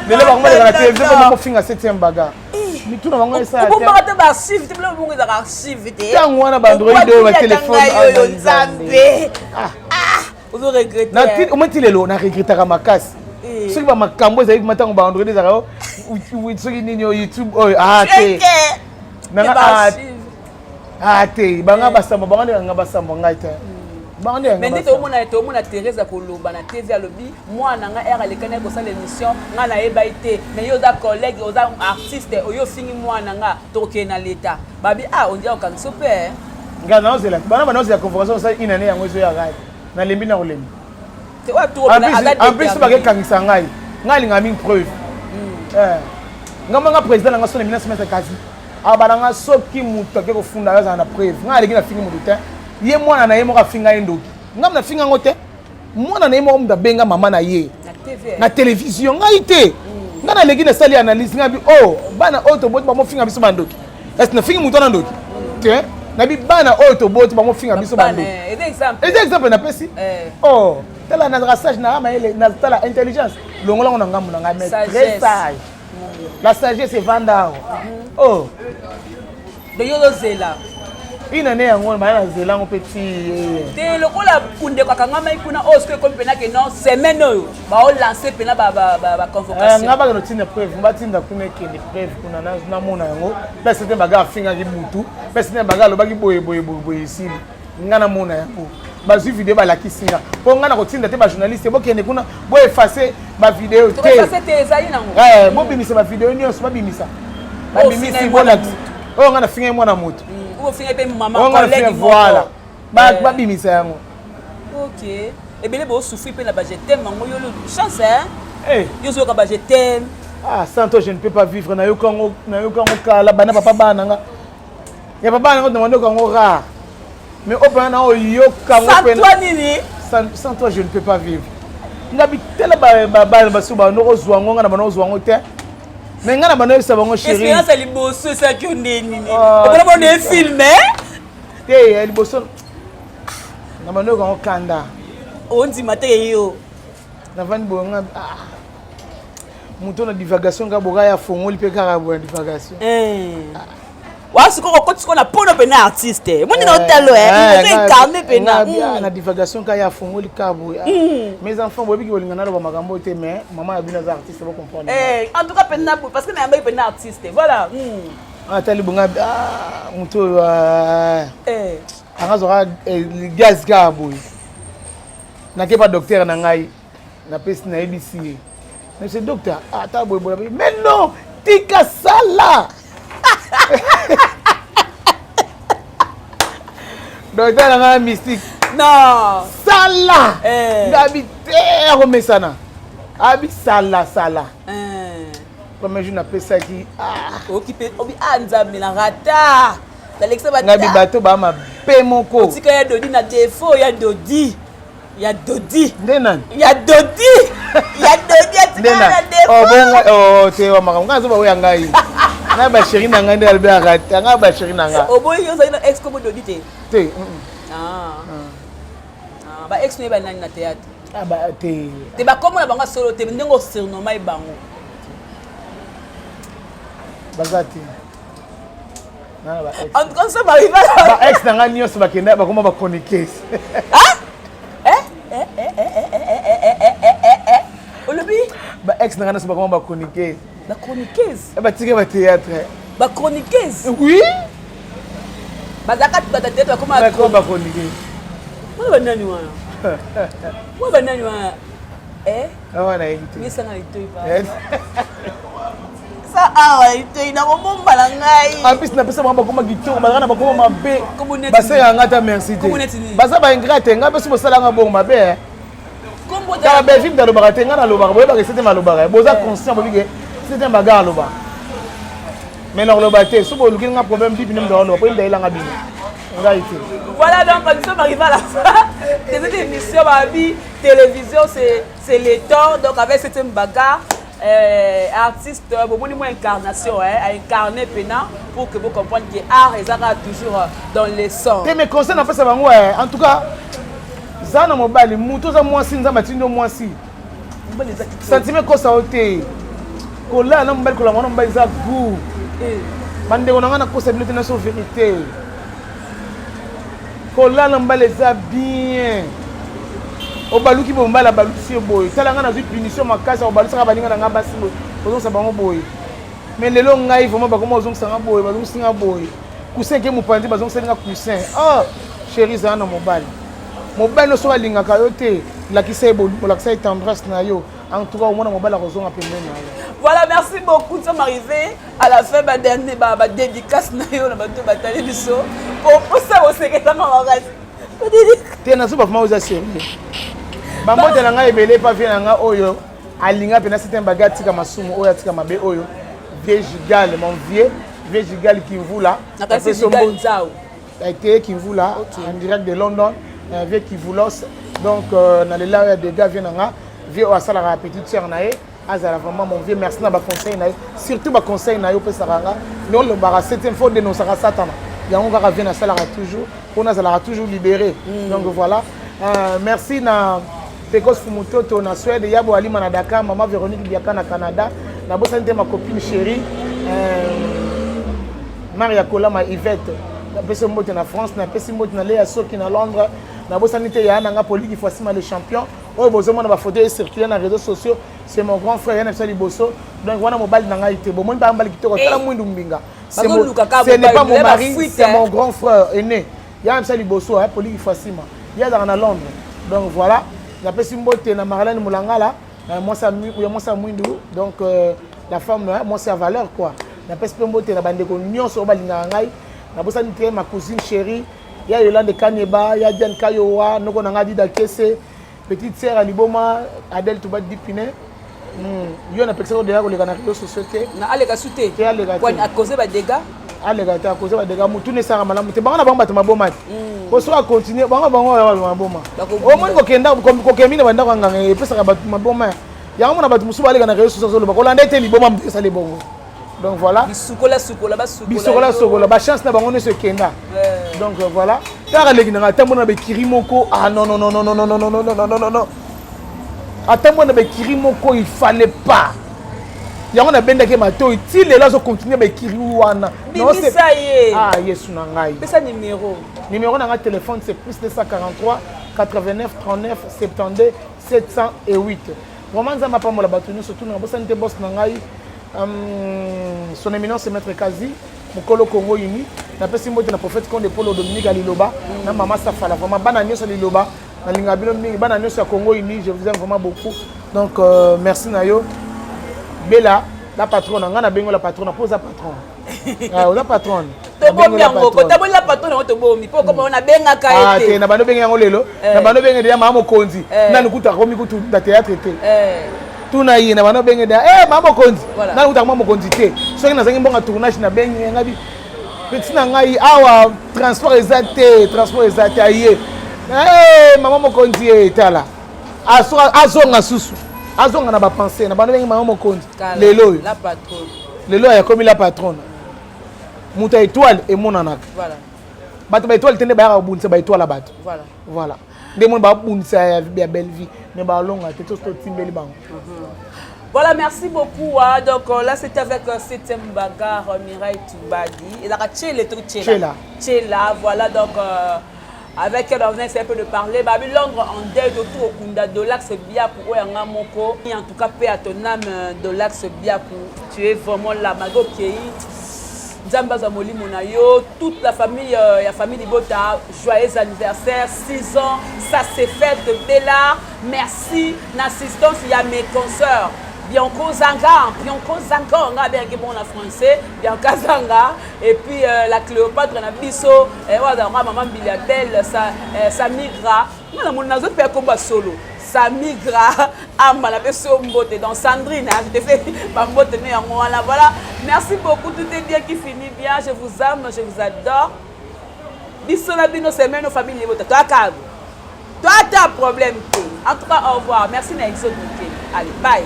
lelo bango de la télévision ko finga 7e bagarre mi tuna bango esa ko ba ta ba archive te blo bongo za archive te tango wana ba android ba téléphone nzambe ozo regretter na tit o menti lelo na regretter ka makasi soki ba makambo ezali matango ba android za soki nini YouTube te nanga te banga basamba banga nanga basamba ngai te Mais ndito omona Thérèse koloba na TV alobi mwana nga era lekana ko sala émission nga na eba ite mais yo za collègue oza artiste oyo fingi mwana nga toke na l'état babi on dit aucun super nga na ozela bana la convocation ça une année yango zo ya gai na lembi na olembi te wa to en plus ba ke kangisa ngai linga mingi preuve nga président nga sona mina semestre kasi abalanga soki mutu ke ko funda yo na preuve nga leki na fingi mutu te ye mwana na ye moko afinga ye ndoki ngam na finga ngo te mwana na ye moko mutu benga mama na ye na télévision ngai te nga na leki na sali analyse nga bi bana oyo toboti bamo finga biso bandoki est na fingi mutu na ndoki te na bi bana oyo toboti bamo finga biso bandoki eza exemple na pesi tala na sage na ama ele na tala intelligence longola ngo na ngambu na ngai mais très sage la sagesse est vendeur de yolo zela une année yango na zela ngo petit te lokola kunde kwa kanga mai kuna osko ko pena ke non semaine oyo ba o lancer pena ba convocation nga ba no tinda preuve ba tinda kuna ke ni preuve kuna na mona yango ba c'était baga finga ki mutu ba c'était baga lo ba ki boye ici nga na mona yango ba zu vidéo ba la kisinga po nga na ko tinda te ba journaliste bo kende kuna bo effacer ba vidéo te effacer te ezali nango bo bimisa ba vidéo nyonso ba bimisa ba bimisa bo la nga na finga mwana moto ou finga pe maman collègue voilà ba bimisa yango OK et bien bo souffrir pe na ba je t'aime mango yo chance yo zo ka ba je t'aime sans toi je ne peux pas vivre na yo kango kala bana papa bana nga ya papa nga demande kango ra mais au pendant yo kango pe sans toi nini sans toi je ne peux pas vivre ngabi tela ba suba no ozwa ngo nga na bana ozwa ngo te mais nga na bana yesa bango chérie expérience ali bosso ça que nini on a bon film ali bosso na bana kango kanda on dit maté yo na vandi bo nga muto na divagation ka boga ya fongoli pe ka bo divagation wasi ko kotiko na pono pena artiste moni na hôtel on incarner pena na divagation ka ya fongoli ka bo mes enfants bobi ki bolinga na lo makambo te mais maman abina za artiste ba comprendre en tout cas pena parce que na yamba pena artiste voilà tali bonga muto anga zora gaz ka bo na ke pas docteur na ngai na pesi na ABC monsieur docteur ata boy mais non tika sala docteur na mystique non sala ngabi te ko mesana abi sala comme je n'appelle ça qui occupé obi anzambi na rata Alexa ba ngabi bato ba ma pe moko tika ya dodi na défaut ya dodi ya dodi ndenan ya dodi ndenan bongo te wa maka ngazo ba we ngai na ba chérie na ngai ndel ba rata nga ba chérie na nga oboyi yo za ex comme dodi te ba ex ne ba nani na théâtre ba te ba comme na banga solo te ndengo surnomai bango bazati na ba ex en tout cas ça va arriver ba ex na nga nyos ba kenda ba koma ba chroniqueuse olobi ba ex na nga nyos ba koma ba chroniqueuse ba chroniqueuse ba tike ba théâtre ba chroniqueuse oui bazaka ba théâtre koma ba chroniqueuse ba nani wana ba nani wana awana yiti misa na itoi ba sa awa itoi na bomba la ngai en plus na pesa ba koma gito ba na ba koma mabe ba se ya ngata merci te ba sa ba ingrate nga beso bo sala nga bon mabe kombo ta be film da lo ba te nga na lo ba bo ba c'était malobara boza conscient bo bige c'était bagarre lo ba mais non lo ba te so bo luki nga problème bibi nem do lo po inda ila nga bini nga ite voilà donc nous sommes arrivés à la fin de cette émission Babi télévision c'est le temps donc avec cette bagarre artiste beaucoup moins incarnation à incarner pena pour que vous compreniez que art et art toujours dans les sons mais concerne après ça bango en tout cas zana mobali muto za mwasi nza matindo mwasi sentiment ko sa ote ko la na mobali ko la mwana mobali za goût bande ko ngana ko sa bilete na so vérité ko la na mobali za bien o baluki bo mbala baluki boy tala ngana zu punition makasa o baluka balinga na ngaba sibo ozo sa bango boy mais lelo ngai vraiment ba komo ozo sanga boy ba singa boy coussin ke mupandi ba zo senga coussin chérie za na mobali mobali no so alingaka yo te lakisa bolakisa tendresse na yo en tout cas au moins mobali akozonga pembeni na yo. Voilà, merci beaucoup. Nous sommes arrivés à la fin de dernier dédicace na yo na bato batali biso pour ça au secrétaire marais. Te na so ba fama oza sérieux. Ba mbote na nga ebele pa vie na nga oyo alinga pena c'est un bagati ka masumu oyo atika mabe oyo vieux Gigal mon vieux Gigal qui vous là. Na kasi Gigal Nzao. A été qui vous là en direct de London, vieux qui vous los. Donc na le là des gars viennent nga vieux à sala la petite sœur nae azala vraiment mon vieux merci na ba conseil nae surtout ba conseil nae pe saranga non le bara 7e fois de nos sara satana. Yango ka vient à sala toujours on a toujours libéré. Donc voilà. Merci na Pekos Fumutoto na Suède, Yabo Alima na Dakar, maman Véronique Biaka na Canada, na bosante ma copine chérie, Maria Kola ma Yvette, na pesi mbote na France, na pesi mbote na Léa Soki na Londres, na bosante ya na nga Poli qui fois le champion. Oh bozomo na ba photo circuler na réseaux sociaux, c'est mon grand frère Yana Sali Bosso. Donc wana mobile na nga ité, bon mon ba mbali kitoko tala mwindu mbinga. Ce n'est pas mon mari, c'est mon grand frère aîné. Yana Sali Bosso, Poli qui fois il y a dans Londres. Donc voilà. La personne qui est Marlène Moulangala, moi ça Mwindou, donc la femme, moi c'est à valeur quoi. La personne qui est la bande de Nyon sur Balingangai, la personne qui est ma cousine chérie, il y a Yolande Kanyeba, il y a Diane Kayowa, nous on a dit d'Akese, petite sœur Aliboma, Adèle Toubat Dipine. Il y a une personne qui est dans les sociétés. Na alega souté. À cause des dégâts. Alega à cause des dégâts. Moutoune Sarah Malam, tu vas pas ma bombe. Pour soit continuer, bon bon. Au moins kokenda kokemina banda kwanga epesa ka maboma. Yango na batu musuba alega na réseaux sociaux ba kolanda ete liboma mtesa le bongo. Donc voilà. Bisukola sukola ba chance na bango ne se kenda. Donc voilà. Tara legi na tambo na be kirimoko. Ah non. Attends na be kirimoko il fallait pas. Yango na benda ke mato utile là zo continuer be kiri wana. Non c'est ça y est. Ah yesu na ngai. C'est ça numéro. Numéro dans votre téléphone, c'est plus 243 89 39 72 708. Vraiment, ça m'a pas mal battu, surtout dans le boss Nangai. Son éminence, c'est Maître Kazi, Mokolo Congo Uni. La personne qui est prophète comme Polo Dominique Aliloba. Na Maman Safala, vraiment, bananier sur Liloba. Na Lingabilo, bananier sur Congo Uni. Je vous aime vraiment beaucoup. Donc, merci Nayo. Bella, la patronne, on a bien la patronne, pose la patronne. La patronne. La patronne on a bien à Kaete. Na bano benga ngolelo. Na bano benga dia mama konzi. Na nukuta komi kutu da théâtre te. Tuna yi na bano benga dia mama konzi. Na nukuta mama konzi te. So na zangi mbonga tournage na benga ngabi. Petit na ngai awa transport exact aye. Mama konzi etala. Azonga susu. Azonga na ba penser na bano benga mama konzi. Lelo. La patronne. Lelo ya komi la patronne. Mouta étoile et mon anak. Voilà. Bato ba étoile tende ba ya bunisa ba étoile bato. Voilà. Des monde ba bunisa ya belle vie, mais ba longa te to timbeli bango. Voilà, merci beaucoup. Donc là c'était avec 7e bagarre Mireille Toubadi et la Tchela tout Tchela. Voilà donc avec elle on essaie un peu de parler Babi Londres en deuil autour au Kunda de l'axe Biakou Oyanga Moko. En tout cas paix à ton âme de l'axe Biakou. Tu es vraiment la mago qui Nzambaza Molimo na yo, toute la famille Libota, joyeux anniversaire, 6 ans, ça s'est fait de Bella. Merci, l'assistance, il y a mes consoeurs. Bianco Zanga, on a bien bon en français, Bianca Zanga, et puis la Cléopâtre, na Bisso, et voilà, maman Biliabel, ça migra. Moi, mon nazo fait combat solo. Ça migra à la personne dans Sandrine, je te fais ma beauté voilà. Merci beaucoup, tout est bien qui finit bien. Je vous aime, je vous adore. Bisous, c'est nos familles. Toi, t'as un problème. En tout cas, au revoir. Merci, Naïxo. Allez, bye.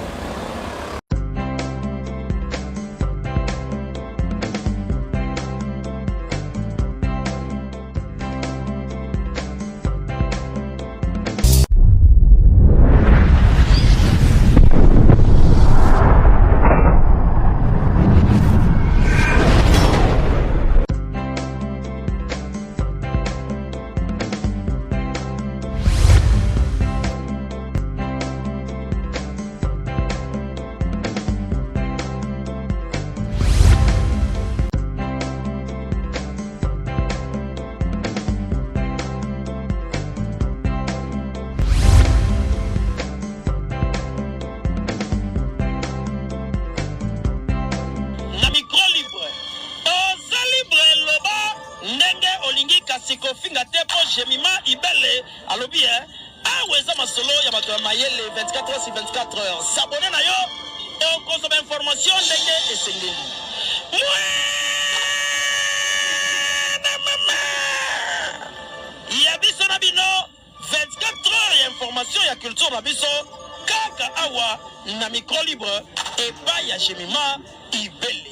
sikofinga te po Jemima Ibele alobi awa eza masolo ya bato ya mayele 24 heures sur 24 heures. S'abonner na yo et on consomme information ndenge esengeli. Ya biso na bino 24 heures ya information ya culture na biso kaka awa na micro libre epai ya Jemima Ibele.